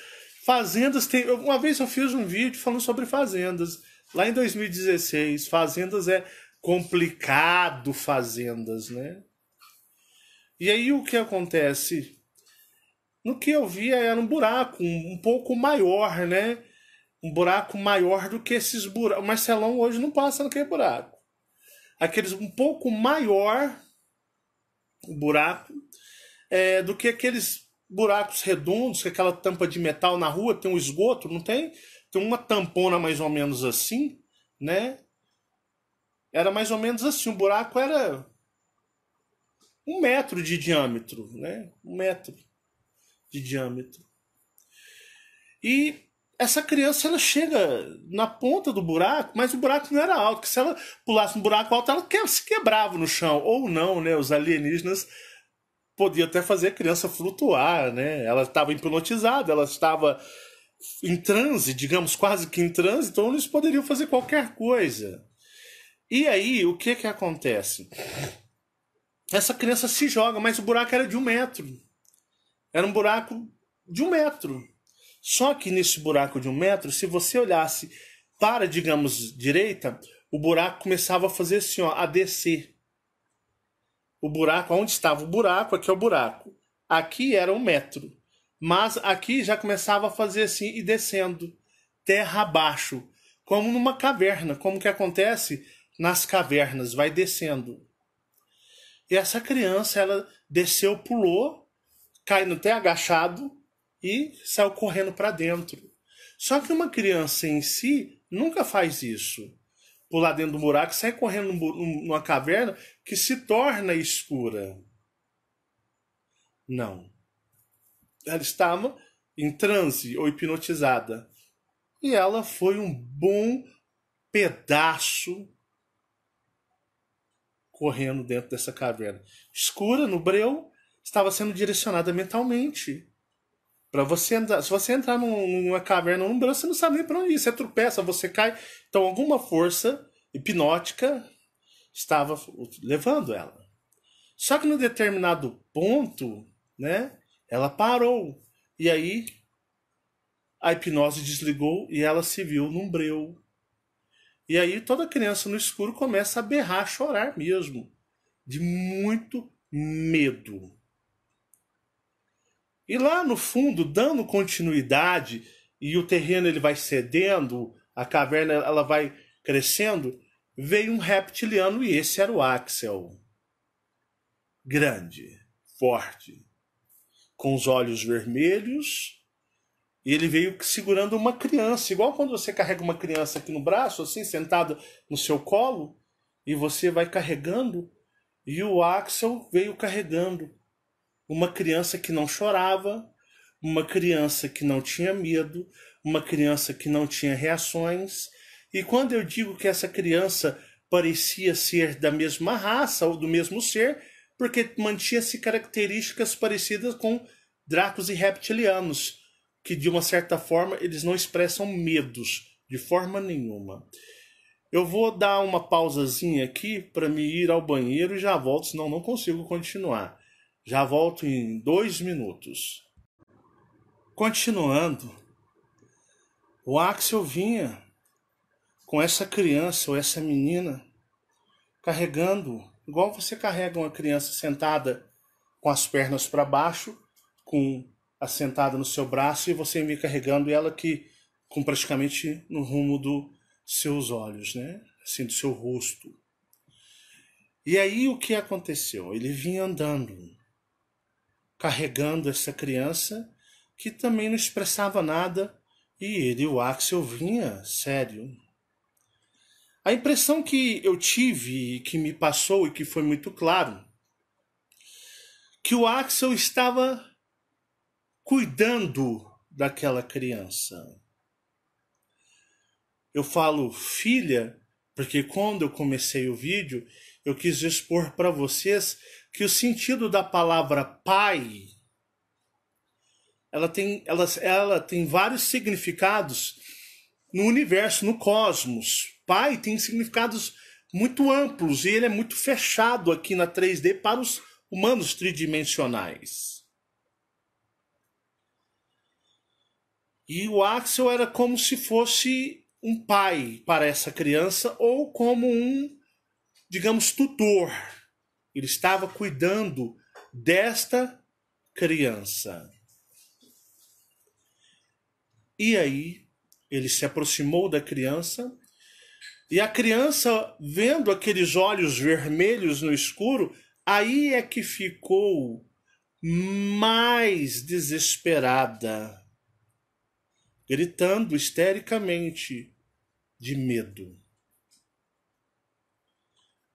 fazendas. Uma vez eu fiz um vídeo falando sobre fazendas. Lá em 2016, fazendas é complicado, fazendas, né? E aí o que acontece? No que eu via era um buraco um pouco maior, né? Um buraco maior do que esses buracos. O Marcelão hoje não passa naquele buraco. Aqueles um pouco maior, o buraco, do que aqueles buracos redondos, com aquela tampa de metal na rua, tem um esgoto, não tem? Tem uma tampona mais ou menos assim, né? Era mais ou menos assim, o buraco era 1 metro de diâmetro, né? 1 metro de diâmetro. E essa criança, ela chega na ponta do buraco, mas o buraco não era alto, porque se ela pulasse no buraco alto, ela se quebrava no chão. Ou não, né? Os alienígenas podiam até fazer a criança flutuar, né? Ela estava hipnotizada, ela estava em transe, digamos, quase que em transe, então eles poderiam fazer qualquer coisa. E aí, o que acontece? Essa criança se joga, mas o buraco era de 1 metro. Era um buraco de 1 metro. Só que nesse buraco de 1 metro, se você olhasse para, digamos, direita, o buraco começava a fazer assim, ó, a descer. O buraco, onde estava o buraco, aqui é o buraco. Aqui era 1 metro. Mas aqui já começava a fazer assim e descendo, terra abaixo, como numa caverna, como que acontece nas cavernas, vai descendo. E essa criança, ela desceu, pulou, caindo até agachado e saiu correndo para dentro. Só que uma criança em si nunca faz isso. Pular dentro do buraco, sai correndo numa caverna que se torna escura. Não. Ela estava em transe ou hipnotizada. E ela foi um bom pedaço correndo dentro dessa caverna. Escura, no breu, estava sendo direcionada mentalmente Para você andar, se você entrar numa caverna, num branco, você não sabe nem para onde ir. Você tropeça, você cai. Então alguma força hipnótica estava levando ela. Só que num determinado ponto, né, ela parou. E aí a hipnose desligou e ela se viu num breu. E aí toda criança no escuro começa a berrar, a chorar mesmo, de muito medo. E lá no fundo, dando continuidade, e o terreno ele vai cedendo, a caverna ela vai crescendo, veio um reptiliano e esse era o Axel. Grande, forte, com os olhos vermelhos, e ele veio segurando uma criança, igual quando você carrega uma criança aqui no braço, assim, sentada no seu colo, e você vai carregando, e o Axel veio carregando uma criança que não chorava, uma criança que não tinha medo, uma criança que não tinha reações. E quando eu digo que essa criança parecia ser da mesma raça ou do mesmo ser, porque mantinha-se características parecidas com dracos e reptilianos, que de uma certa forma eles não expressam medos de forma nenhuma. Eu vou dar uma pausazinha aqui para me ir ao banheiro e já volto, senão não consigo continuar. Já volto em 2 minutos. Continuando, o Axel vinha com essa criança ou essa menina carregando, igual você carrega uma criança sentada com as pernas para baixo, com assentada no seu braço, e você vem carregando ela aqui com praticamente no rumo dos seus olhos, né? Assim, do seu rosto. E aí o que aconteceu? Ele vinha andando, carregando essa criança que também não expressava nada, e ele, o Axel, vinha sério. A impressão que eu tive, que me passou e que foi muito claro, que o Axel estava cuidando daquela criança. Eu falo filha, porque quando eu comecei o vídeo, eu quis expor para vocês que o sentido da palavra pai, ela tem vários significados no universo, no cosmos. Pai tem significados muito amplos e ele é muito fechado aqui na 3D para os humanos tridimensionais. E o Axel era como se fosse um pai para essa criança ou como um, digamos, tutor. Ele estava cuidando desta criança. E aí, ele se aproximou da criança, e a criança, vendo aqueles olhos vermelhos no escuro, aí é que ficou mais desesperada, gritando histericamente de medo.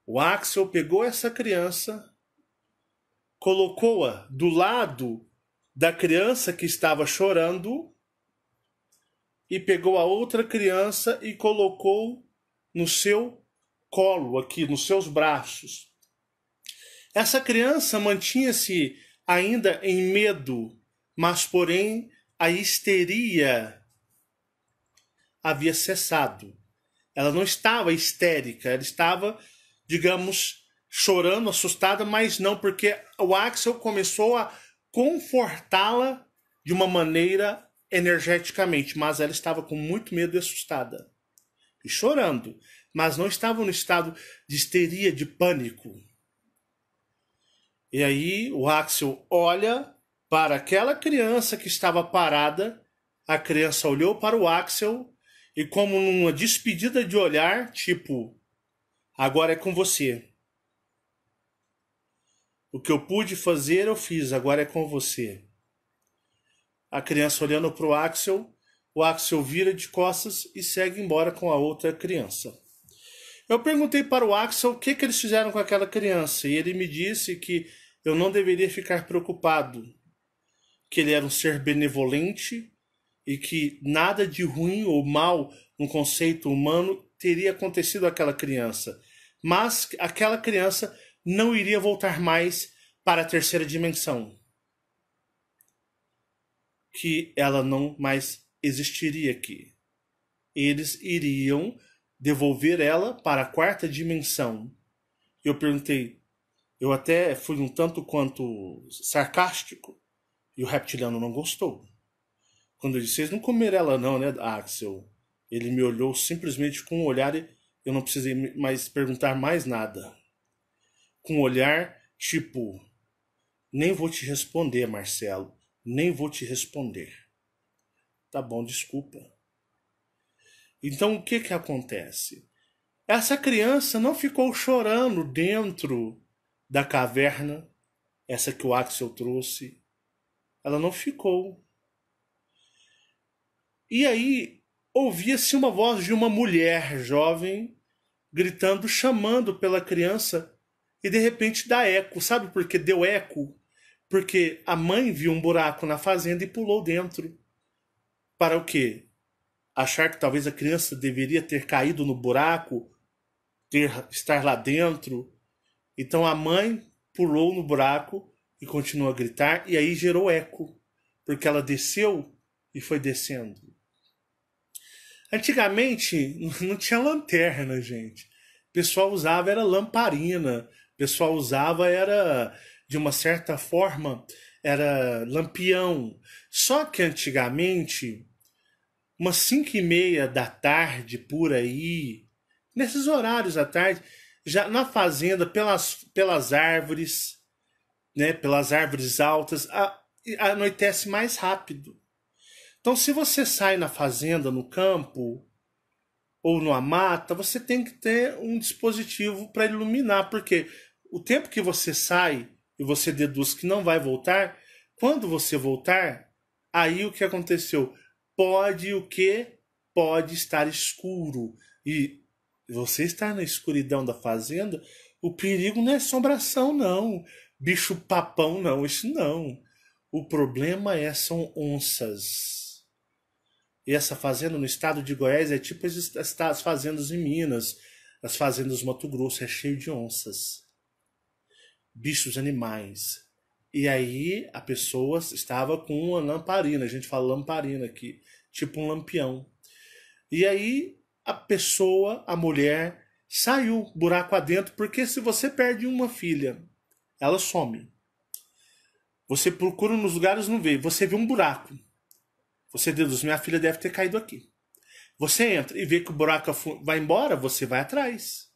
O Axel pegou essa criança, colocou-a do lado da criança que estava chorando, e pegou a outra criança e colocou no seu colo, aqui, nos seus braços. Essa criança mantinha-se ainda em medo, mas, porém, a histeria havia cessado. Ela não estava histérica, ela estava, digamos, chorando, assustada, mas não, porque o Axel começou a confortá-la de uma maneira energeticamente, mas ela estava com muito medo e assustada. E chorando, mas não estava no estado de histeria, de pânico. E aí o Axel olha para aquela criança que estava parada, a criança olhou para o Axel e, como numa despedida de olhar, tipo, agora é com você. O que eu pude fazer eu fiz, agora é com você. A criança olhando para o Axel vira de costas e segue embora com a outra criança. Eu perguntei para o Axel o que eles fizeram com aquela criança, e ele me disse que eu não deveria ficar preocupado, que ele era um ser benevolente e que nada de ruim ou mal no conceito humano teria acontecido àquela criança, mas aquela criança não iria voltar mais para a terceira dimensão. que ela não mais existiria aqui. Eles iriam devolver ela para a quarta dimensão. Eu perguntei, eu até fui um tanto quanto sarcástico, e o reptiliano não gostou. Quando eu disse, vocês não comeram ela não, né, Axel? Ele me olhou simplesmente com um olhar e eu não precisei mais perguntar mais nada. Com um olhar tipo, nem vou te responder, Marcelo. Nem vou te responder. Tá bom, desculpa. Então o que que acontece? Essa criança não ficou chorando dentro da caverna, essa que o Axel trouxe. Ela não ficou. E aí ouvia-se uma voz de uma mulher jovem gritando, chamando pela criança, e de repente dá eco. Sabe por que deu eco? Porque a mãe viu um buraco na fazenda e pulou dentro. Para o quê? Achar que talvez a criança deveria ter caído no buraco, estar lá dentro. Então a mãe pulou no buraco e continuou a gritar, e aí gerou eco, porque ela desceu e foi descendo. Antigamente não tinha lanterna, gente. O pessoal usava era lamparina. O pessoal usava era, de uma certa forma, era lampião. Só que antigamente, umas 5:30 da tarde, por aí, nesses horários da tarde, já na fazenda, pelas árvores, né, pelas árvores altas, anoitece mais rápido. Então, se você sai na fazenda, no campo ou numa mata, você tem que ter um dispositivo para iluminar, porque o tempo que você sai e você deduz que não vai voltar, quando você voltar, aí o que aconteceu? Pode o quê? Pode estar escuro. E você estar na escuridão da fazenda, o perigo não é assombração, não. Bicho papão, não. Isso não. O problema são onças. E essa fazenda no estado de Goiás é tipo as fazendas em Minas, as fazendas do Mato Grosso, é cheio de onças. Bichos, animais. E aí a pessoa estava com uma lamparina, a gente fala lamparina aqui, tipo um lampião. E aí a pessoa, a mulher, saiu buraco adentro, porque se você perde uma filha, ela some. Você procura nos lugares e não vê, você vê um buraco. Você deduz, minha filha deve ter caído aqui. Você entra e vê que o buraco vai embora, você vai atrás.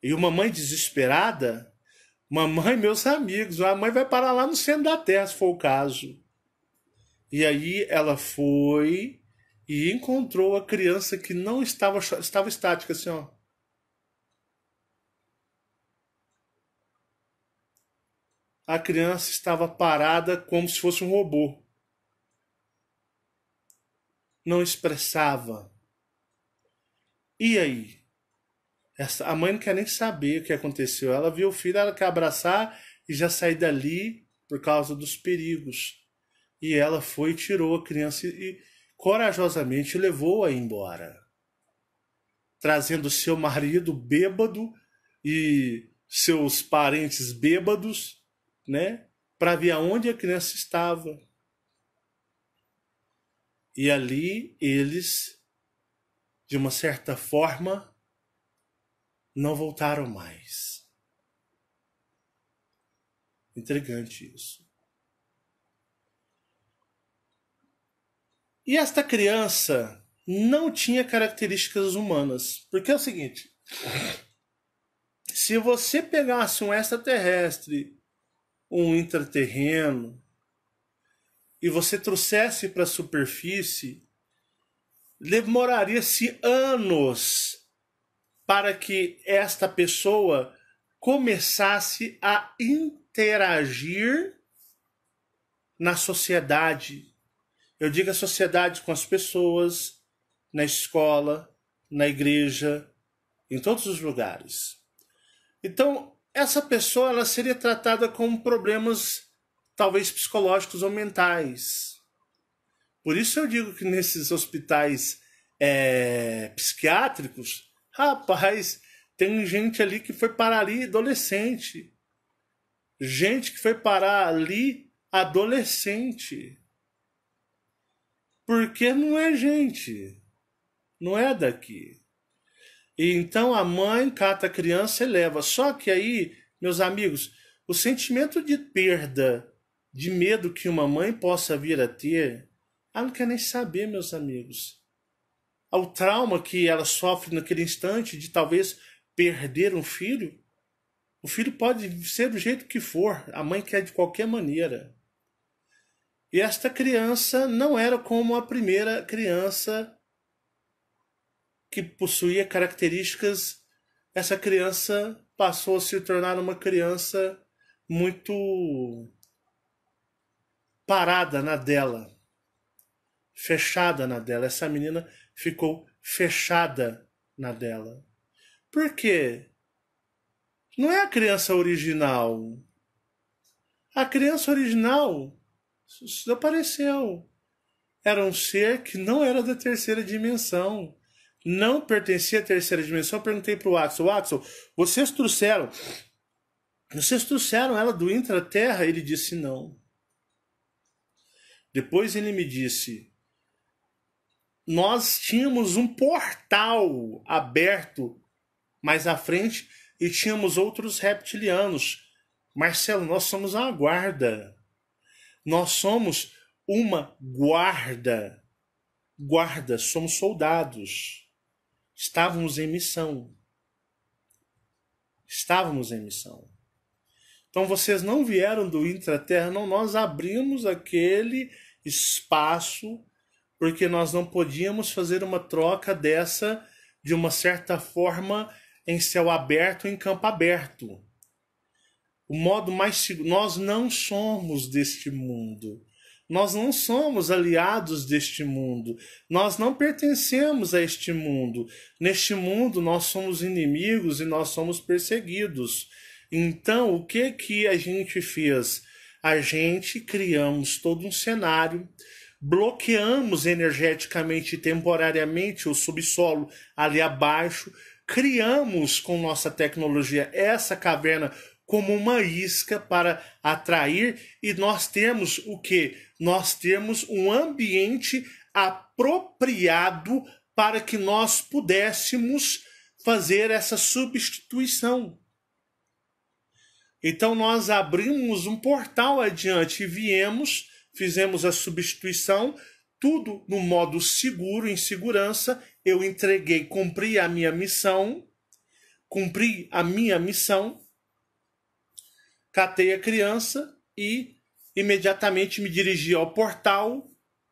E uma mãe desesperada, mamãe, meus amigos, a mãe vai parar lá no centro da terra, se for o caso. E aí ela foi e encontrou a criança que não estava estática, assim, ó. A criança estava parada como se fosse um robô. Não expressava. E aí? A mãe não quer nem saber o que aconteceu. Ela viu o filho, ela quer abraçar e já sair dali por causa dos perigos. E ela foi e tirou a criança e corajosamente levou-a embora. Trazendo seu marido bêbado e seus parentes bêbados, né? Para ver aonde a criança estava. E ali eles, de uma certa forma, não voltaram mais. Intrigante isso. E esta criança não tinha características humanas. Porque é o seguinte, se você pegasse um extraterrestre, um intraterreno, e você trouxesse para a superfície, demoraria-se anos para que esta pessoa começasse a interagir na sociedade. Eu digo a sociedade com as pessoas, na escola, na igreja, em todos os lugares. Então, essa pessoa ela seria tratada com problemas talvez psicológicos ou mentais. Por isso eu digo que nesses hospitais psiquiátricos, rapaz, tem gente ali que foi parar ali adolescente. Gente que foi parar ali adolescente. porque não é gente, não é daqui. E então a mãe cata a criança e leva. Só que aí, meus amigos, o sentimento de perda, de medo que uma mãe possa vir a ter, ela não quer nem saber, meus amigos. Ao trauma que ela sofre naquele instante de talvez perder um filho, o filho pode ser do jeito que for, a mãe quer de qualquer maneira. E esta criança não era como a primeira criança que possuía características. Essa criança passou a se tornar uma criança muito parada na dela, fechada na dela. Essa menina ficou fechada na dela. Por quê? Não é a criança original. A criança original desapareceu. Era um ser que não era da terceira dimensão. Não pertencia à terceira dimensão. Eu perguntei para o Axel, vocês trouxeram ela do intraterra? Ele disse não. Depois ele me disse, nós tínhamos um portal aberto mais à frente e tínhamos outros reptilianos. Marcelo, nós somos uma guarda. Nós somos uma guarda. Guarda, somos soldados. Estávamos em missão. Estávamos em missão. Então vocês não vieram do intraterra, não. Nós abrimos aquele espaço porque nós não podíamos fazer uma troca dessa de uma certa forma em céu aberto, em campo aberto. O modo mais seguro. Nós não somos deste mundo. Nós não somos aliados deste mundo. Nós não pertencemos a este mundo. Neste mundo nós somos inimigos e nós somos perseguidos. Então, o que a gente fez? A gente criamos todo um cenário, bloqueamos energeticamente e temporariamente o subsolo ali abaixo, criamos com nossa tecnologia essa caverna como uma isca para atrair, e nós temos o quê? Nós temos um ambiente apropriado para que nós pudéssemos fazer essa substituição. Então nós abrimos um portal adiante e viemos, fizemos a substituição, tudo no modo seguro, em segurança. Eu entreguei, cumpri a minha missão, catei a criança e imediatamente me dirigi ao portal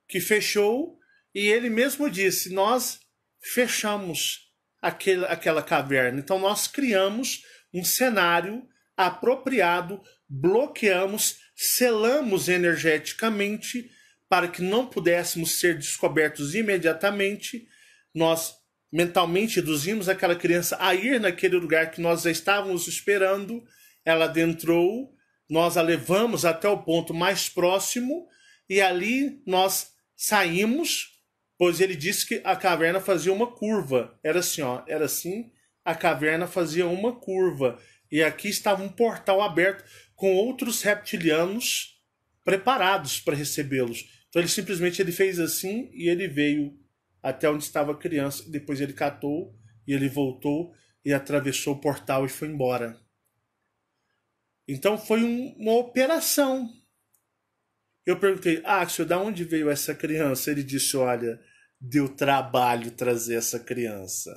que fechou, e ele mesmo disse, nós fechamos aquela caverna. Então nós criamos um cenário apropriado, bloqueamos, selamos energeticamente para que não pudéssemos ser descobertos imediatamente. Nós mentalmente induzimos aquela criança a ir naquele lugar que nós já estávamos esperando. Ela adentrou, nós a levamos até o ponto mais próximo e ali nós saímos, pois ele disse que a caverna fazia uma curva. Era assim, era assim, a caverna fazia uma curva. E aqui estava um portal aberto com outros reptilianos preparados para recebê-los. Então ele fez assim e ele veio até onde estava a criança. Depois ele catou e ele voltou e atravessou o portal e foi embora. Então foi uma operação. Eu perguntei, Axel, de onde veio essa criança? Ele disse, olha, deu trabalho trazer essa criança.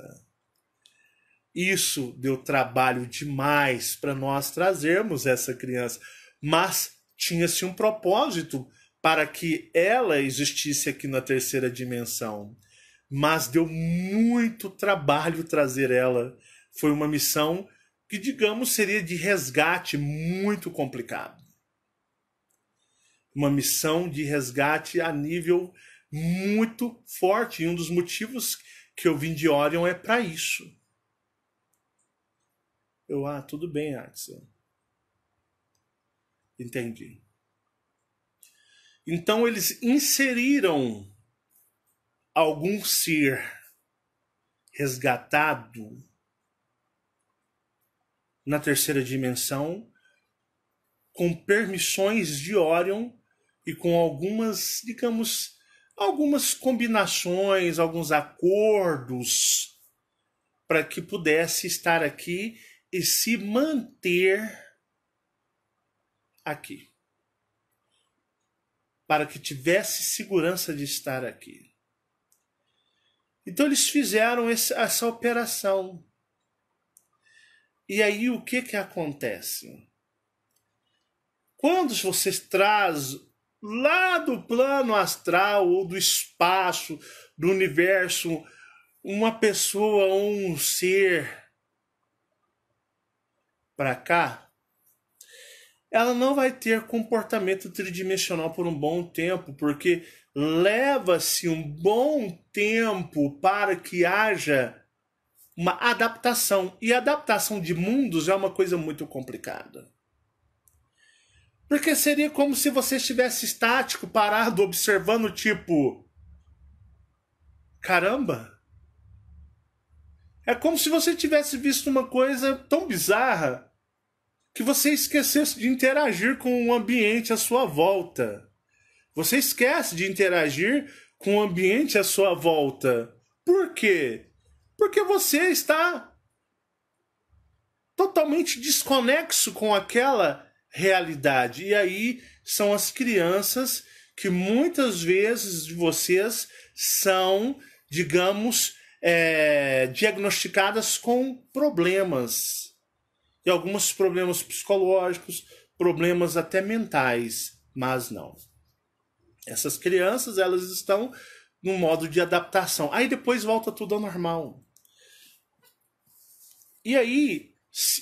Isso deu trabalho demais para nós trazermos essa criança. Mas tinha-se um propósito para que ela existisse aqui na terceira dimensão. Mas deu muito trabalho trazer ela. Foi uma missão que, digamos, seria de resgate muito complicado. Uma missão de resgate a nível muito forte. E um dos motivos que eu vim de Orion é para isso. Tudo bem, Axel. Entendi. Então eles inseriram algum ser resgatado na terceira dimensão com permissões de Orion e com algumas, digamos, algumas combinações, alguns acordos para que pudesse estar aqui e se manter aqui, para que tivesse segurança de estar aqui. Então eles fizeram essa operação. E aí o que acontece? Quando você traz lá do plano astral ou do espaço, do universo, uma pessoa ou um ser para cá, ela não vai ter comportamento tridimensional por um bom tempo, porque leva-se um bom tempo para que haja uma adaptação. E a adaptação de mundos é uma coisa muito complicada. Porque seria como se você estivesse estático, parado, observando, tipo... Caramba! É como se você tivesse visto uma coisa tão bizarra que você esquecesse de interagir com o ambiente à sua volta. Você esquece de interagir com o ambiente à sua volta. Por quê? Porque você está totalmente desconexo com aquela realidade. E aí são as crianças que muitas vezes de vocês são, digamos, diagnosticadas com problemas. E alguns problemas psicológicos, problemas até mentais, mas não. Essas crianças, elas estão num modo de adaptação. Aí depois volta tudo ao normal. E aí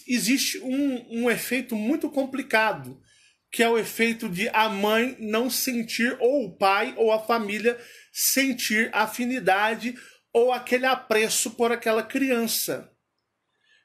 existe um efeito muito complicado, que é o efeito de a mãe não sentir, ou o pai, ou a família sentir afinidade ou aquele apreço por aquela criança.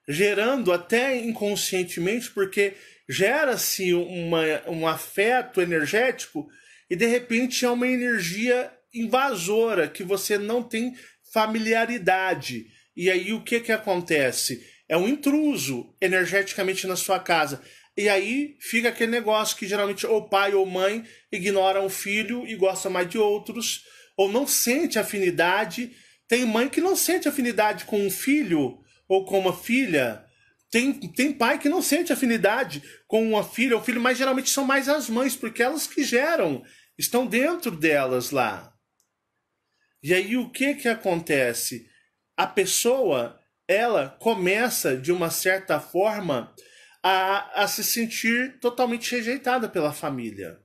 Gerando até inconscientemente, porque gera-se um afeto energético e de repente é uma energia invasora que você não tem familiaridade. E aí o que acontece? É um intruso energeticamente na sua casa. E aí fica aquele negócio que geralmente ou pai ou mãe ignoram o filho e gosta mais de outros, ou não sente afinidade. Tem mãe que não sente afinidade com um filho ou com uma filha. Tem pai que não sente afinidade com uma filha ou filho, mas geralmente são mais as mães, porque elas que geram, estão dentro delas lá. E aí o que acontece? A pessoa, ela começa, de uma certa forma, a se sentir totalmente rejeitada pela família.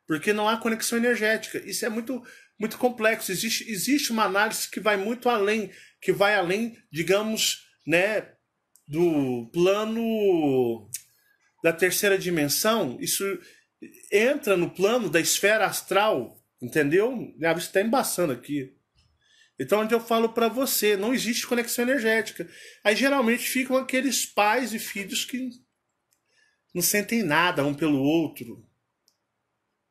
Porque não há conexão energética. Isso é muito, muito complexo. Existe uma análise que vai muito além, que vai além, digamos, né, do plano da terceira dimensão. Isso entra no plano da esfera astral, entendeu? Minha vista está embaçando aqui. Então, onde eu falo para você, não existe conexão energética. Aí, geralmente, ficam aqueles pais e filhos que não sentem nada um pelo outro.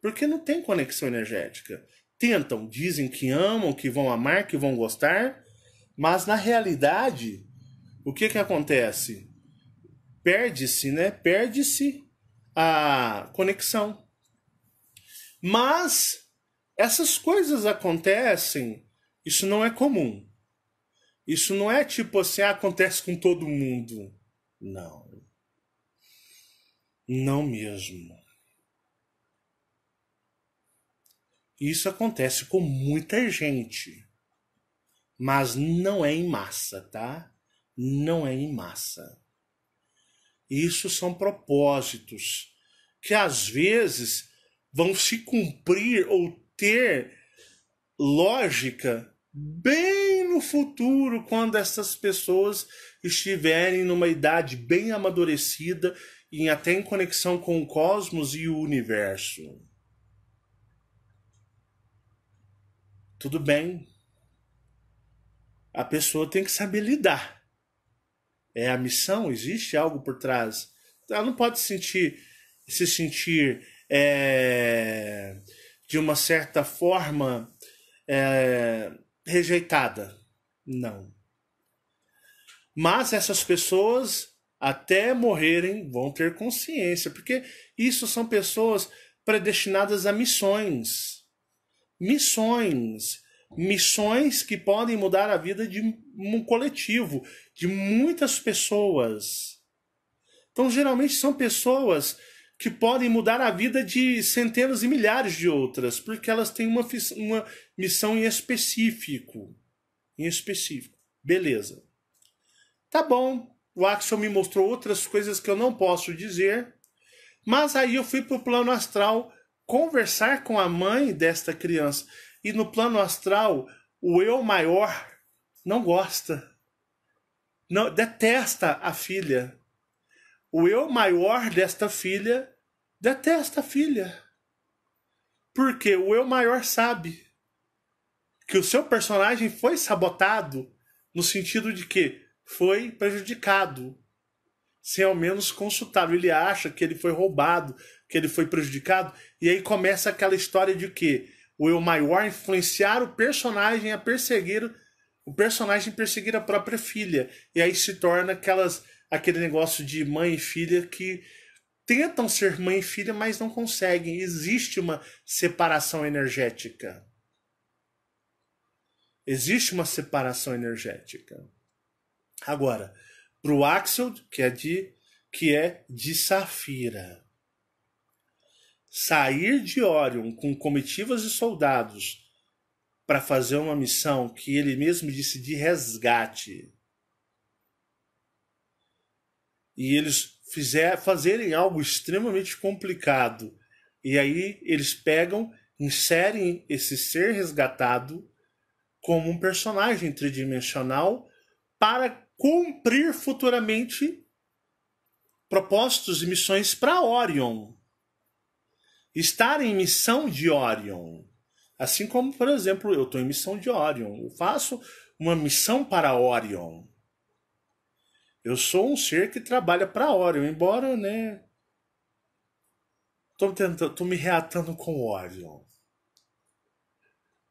Porque não tem conexão energética. Tentam, dizem que amam, que vão amar, que vão gostar, mas, na realidade, o que acontece? Perde-se, né? Perde-se a conexão. Mas essas coisas acontecem, isso não é comum. Isso não é tipo assim, acontece com todo mundo. Não. Não mesmo. Isso acontece com muita gente. Mas não é em massa, tá? Não é em massa. Isso são propósitos que às vezes vão se cumprir ou ter lógica bem no futuro, quando essas pessoas estiverem numa idade bem amadurecida e até em conexão com o cosmos e o universo. Tudo bem. A pessoa tem que saber lidar. É a missão, existe algo por trás. Ela não pode se sentir de uma certa forma rejeitada. Não. Mas essas pessoas, até morrerem, vão ter consciência, porque isso são pessoas predestinadas a missões. missões. Missões que podem mudar a vida de um coletivo, de muitas pessoas. Então, geralmente são pessoas que podem mudar a vida de centenas e milhares de outras, porque elas têm uma missão em específico. Beleza. Tá bom. O Axel me mostrou outras coisas que eu não posso dizer, mas aí eu fui pro plano astral conversar com a mãe desta criança. E no plano astral, o eu maior não gosta. Não, detesta a filha. O eu maior desta filha detesta a filha. Porque o eu maior sabe que o seu personagem foi sabotado no sentido de que foi prejudicado, sem ao menos consultá-lo. Ele acha que ele foi roubado, que ele foi prejudicado, e aí começa aquela história de que o eu maior influenciar o personagem a perseguir a própria filha. E aí se torna aquele negócio de mãe e filha que tentam ser mãe e filha, mas não conseguem. Existe uma separação energética. Existe uma separação energética. Agora, para o Axel, que é de Safira, sair de Orion com comitivas e soldados para fazer uma missão que ele mesmo disse de resgate, e eles fazerem algo extremamente complicado, e aí eles inserem esse ser resgatado como um personagem tridimensional para cumprir futuramente propósitos e missões para Orion. Estar em missão de Orion. Assim como, por exemplo, eu estou em missão de Orion. Eu faço uma missão para Orion. Eu sou um ser que trabalha para Orion, embora, né? Tô me reatando com Orion.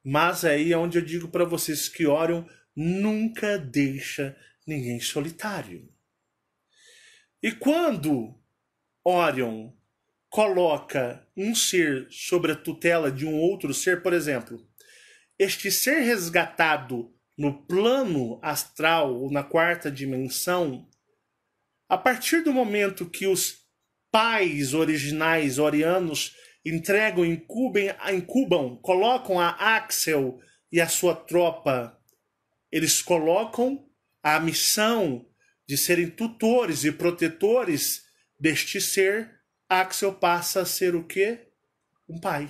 Mas aí é onde eu digo para vocês que Orion nunca deixa ninguém solitário. E quando Orion coloca um ser sobre a tutela de um outro ser, por exemplo, este ser resgatado no plano astral ou na quarta dimensão, a partir do momento que os pais originais orianos incubam, colocam a Axel e a sua tropa, eles colocam a missão de serem tutores e protetores deste ser. Axel passa a ser o quê? Um pai.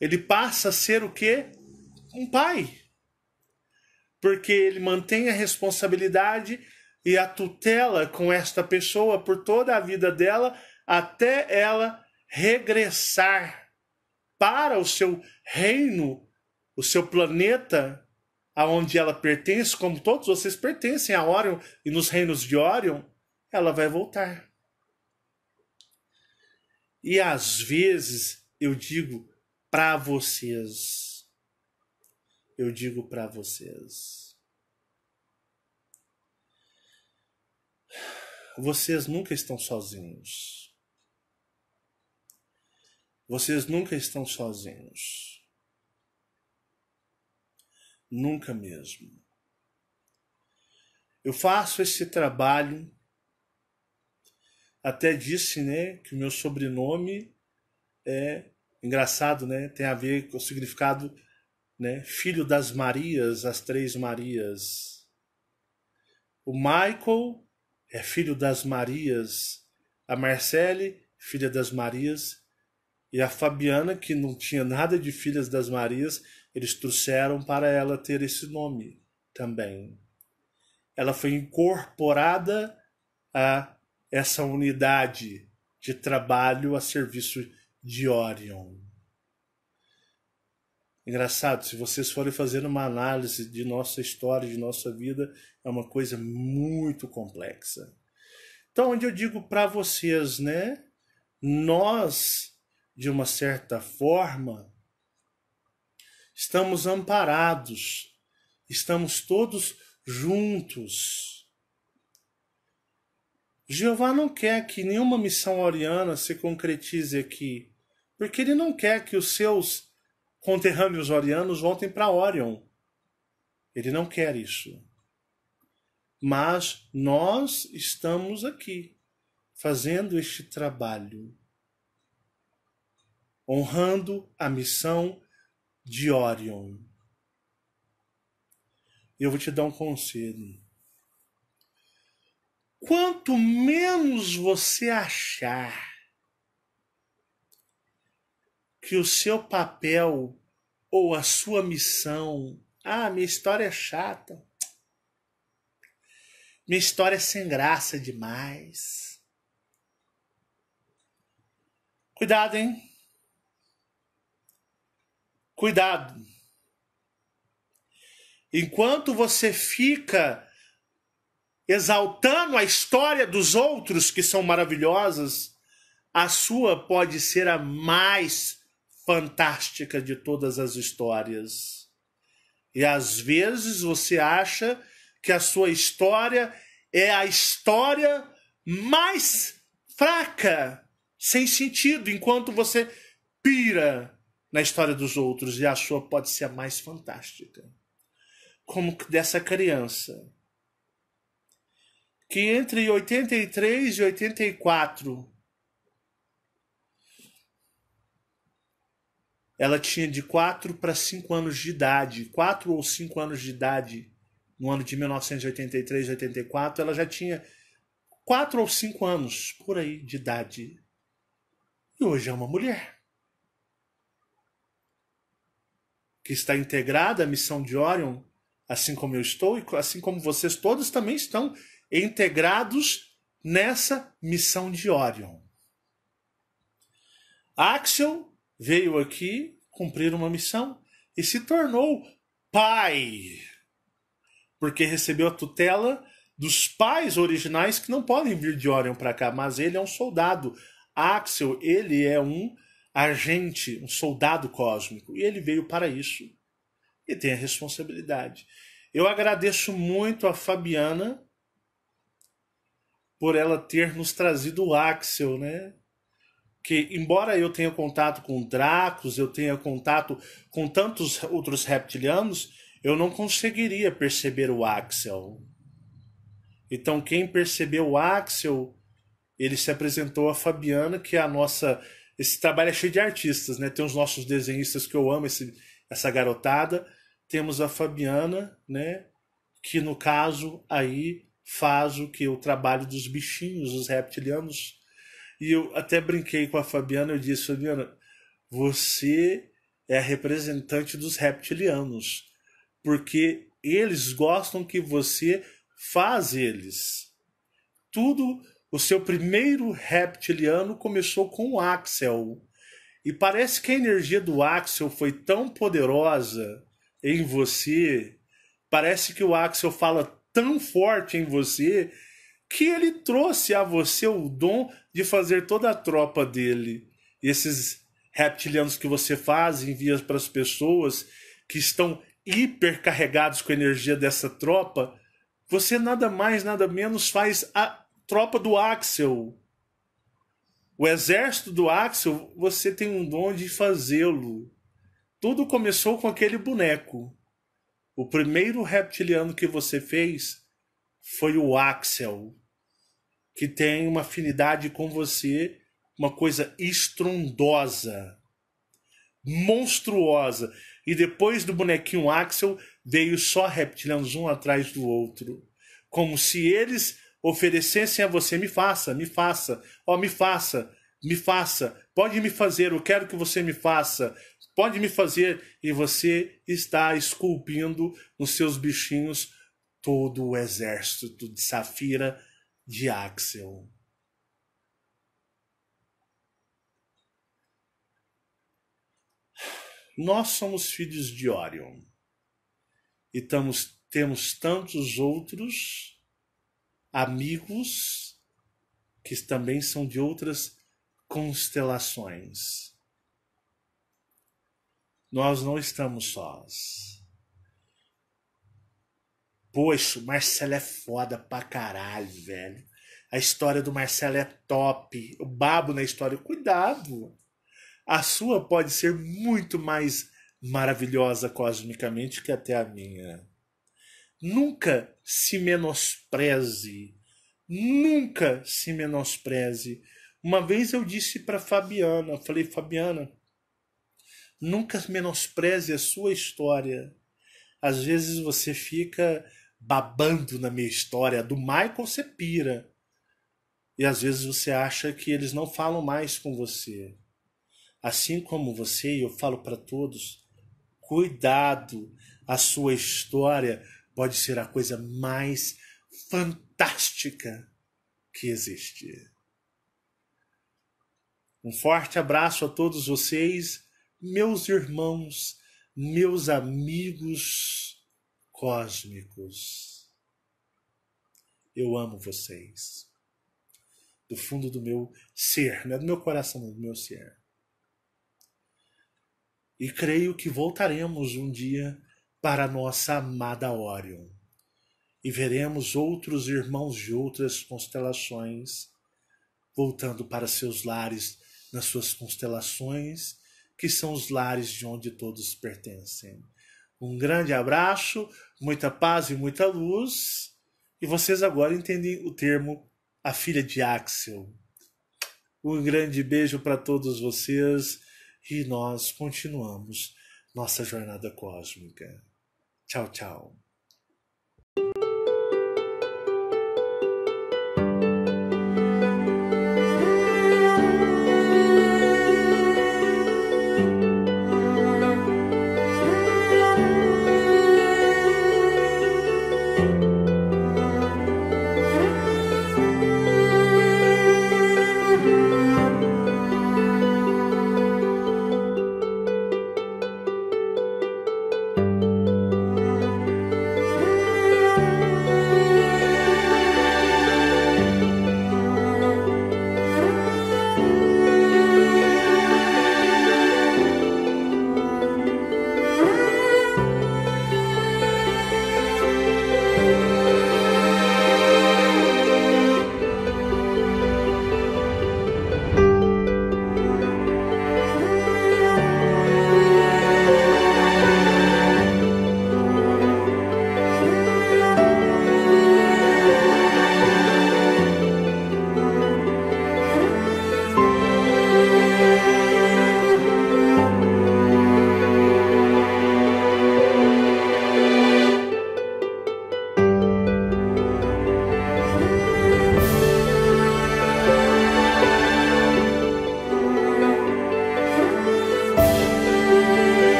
Ele passa a ser o quê? Um pai. Porque ele mantém a responsabilidade e a tutela com esta pessoa por toda a vida dela, até ela regressar para o seu reino, o seu planeta, aonde ela pertence, como todos vocês pertencem a Orion e nos reinos de Orion, ela vai voltar. E às vezes eu digo para vocês, vocês nunca estão sozinhos. Vocês nunca estão sozinhos. Nunca mesmo. Eu faço esse trabalho. Até disse, né, que o meu sobrenome é engraçado, né? Tem a ver com o significado, né? Filho das Marias, as três Marias. O Michael é filho das Marias. A Marcele, filha das Marias. E a Fabiana, que não tinha nada de filhas das Marias, eles trouxeram para ela ter esse nome também. Ela foi incorporada a essa unidade de trabalho a serviço de Orion. Engraçado, se vocês forem fazer uma análise de nossa história, de nossa vida, é uma coisa muito complexa. Então, onde eu digo para vocês, né? Nós, de uma certa forma, estamos amparados, estamos todos juntos. Jeová não quer que nenhuma missão oriana se concretize aqui, Porque ele não quer que os seus conterrâneos orianos voltem para Orion. Ele não quer isso. Mas nós estamos aqui, fazendo este trabalho, honrando a missão de Orion. Eu vou te dar um conselho. Quanto menos você achar que o seu papel ou a sua missão, minha história é chata, minha história é sem graça demais. Cuidado, hein? Cuidado. Enquanto você fica exaltando a história dos outros que são maravilhosas, a sua pode ser a mais fantástica de todas as histórias. E às vezes você acha que a sua história é a história mais fraca, sem sentido, enquanto você pira na história dos outros, e a sua pode ser a mais fantástica. Como dessa criança, que entre 83 e 84, ela tinha de 4 para 5 anos de idade, 4 ou 5 anos de idade, no ano de 1983, 84, ela já tinha 4 ou 5 anos, por aí, de idade. E hoje é uma mulher que está integrada à missão de Orion, assim como eu estou, e assim como vocês todos também estão integrados nessa missão de Orion. Axel veio aqui cumprir uma missão e se tornou pai, porque recebeu a tutela dos pais originais que não podem vir de Orion para cá, mas ele é um soldado. Axel, ele é um agente, um soldado cósmico, e ele veio para isso e tem a responsabilidade. Eu agradeço muito a Fabiana por ela ter nos trazido o Axel, né? Que, embora eu tenha contato com Dracos, eu tenha contato com tantos outros reptilianos, eu não conseguiria perceber o Axel. Então, quem percebeu o Axel, ele se apresentou a Fabiana, que é a nossa... Esse trabalho é cheio de artistas, né? Tem os nossos desenhistas que eu amo, essa garotada. Temos a Fabiana, né? Que, no caso, aí faz o trabalho dos bichinhos, os reptilianos. E eu até brinquei com a Fabiana, eu disse, Fabiana, você é a representante dos reptilianos, porque eles gostam que você faz eles. Tudo, o seu primeiro reptiliano começou com o Axel. E parece que a energia do Axel foi tão poderosa em você, parece que o Axel fala tão forte em você, que ele trouxe a você o dom de fazer toda a tropa dele. E esses reptilianos que você faz, envia para as pessoas que estão hipercarregados com a energia dessa tropa, você nada mais, nada menos faz a tropa do Axel. O exército do Axel, você tem um dom de fazê-lo. Tudo começou com aquele boneco. O primeiro reptiliano que você fez foi o Axel, que tem uma afinidade com você, uma coisa estrondosa, monstruosa. E depois do bonequinho Axel, veio só reptilianos um atrás do outro. Como se eles oferecessem a você, me faça, me faça, me faça, me faça, pode me fazer, eu quero que você me faça, pode me fazer. E você está esculpindo nos seus bichinhos todo o exército de Safira de Axel. Nós somos filhos de Orion. E temos tantos outros amigos que também são de outras constelações. Nós não estamos sós. Poxa, o Marcelo é foda pra caralho, velho. A história do Marcelo é top. O babo na história. Cuidado. A sua pode ser muito mais maravilhosa cosmicamente que até a minha. Nunca se menospreze. Nunca se menospreze. Uma vez eu disse para Fabiana, falei, Fabiana, nunca menospreze a sua história. Às vezes você fica babando na minha história. Do Michael você pira. E às vezes você acha que eles não falam mais com você. Assim como você, e eu falo para todos, cuidado, a sua história pode ser a coisa mais fantástica que existe. Um forte abraço a todos vocês, meus irmãos, meus amigos cósmicos. Eu amo vocês. Do fundo do meu ser, não é do meu coração, não, do meu ser. E creio que voltaremos um dia para a nossa amada Orion. E veremos outros irmãos de outras constelações voltando para seus lares nas suas constelações, que são os lares de onde todos pertencem. Um grande abraço, muita paz e muita luz. E vocês agora entendem o termo a filha de Axel. Um grande beijo para todos vocês e nós continuamos nossa jornada cósmica. Tchau, tchau.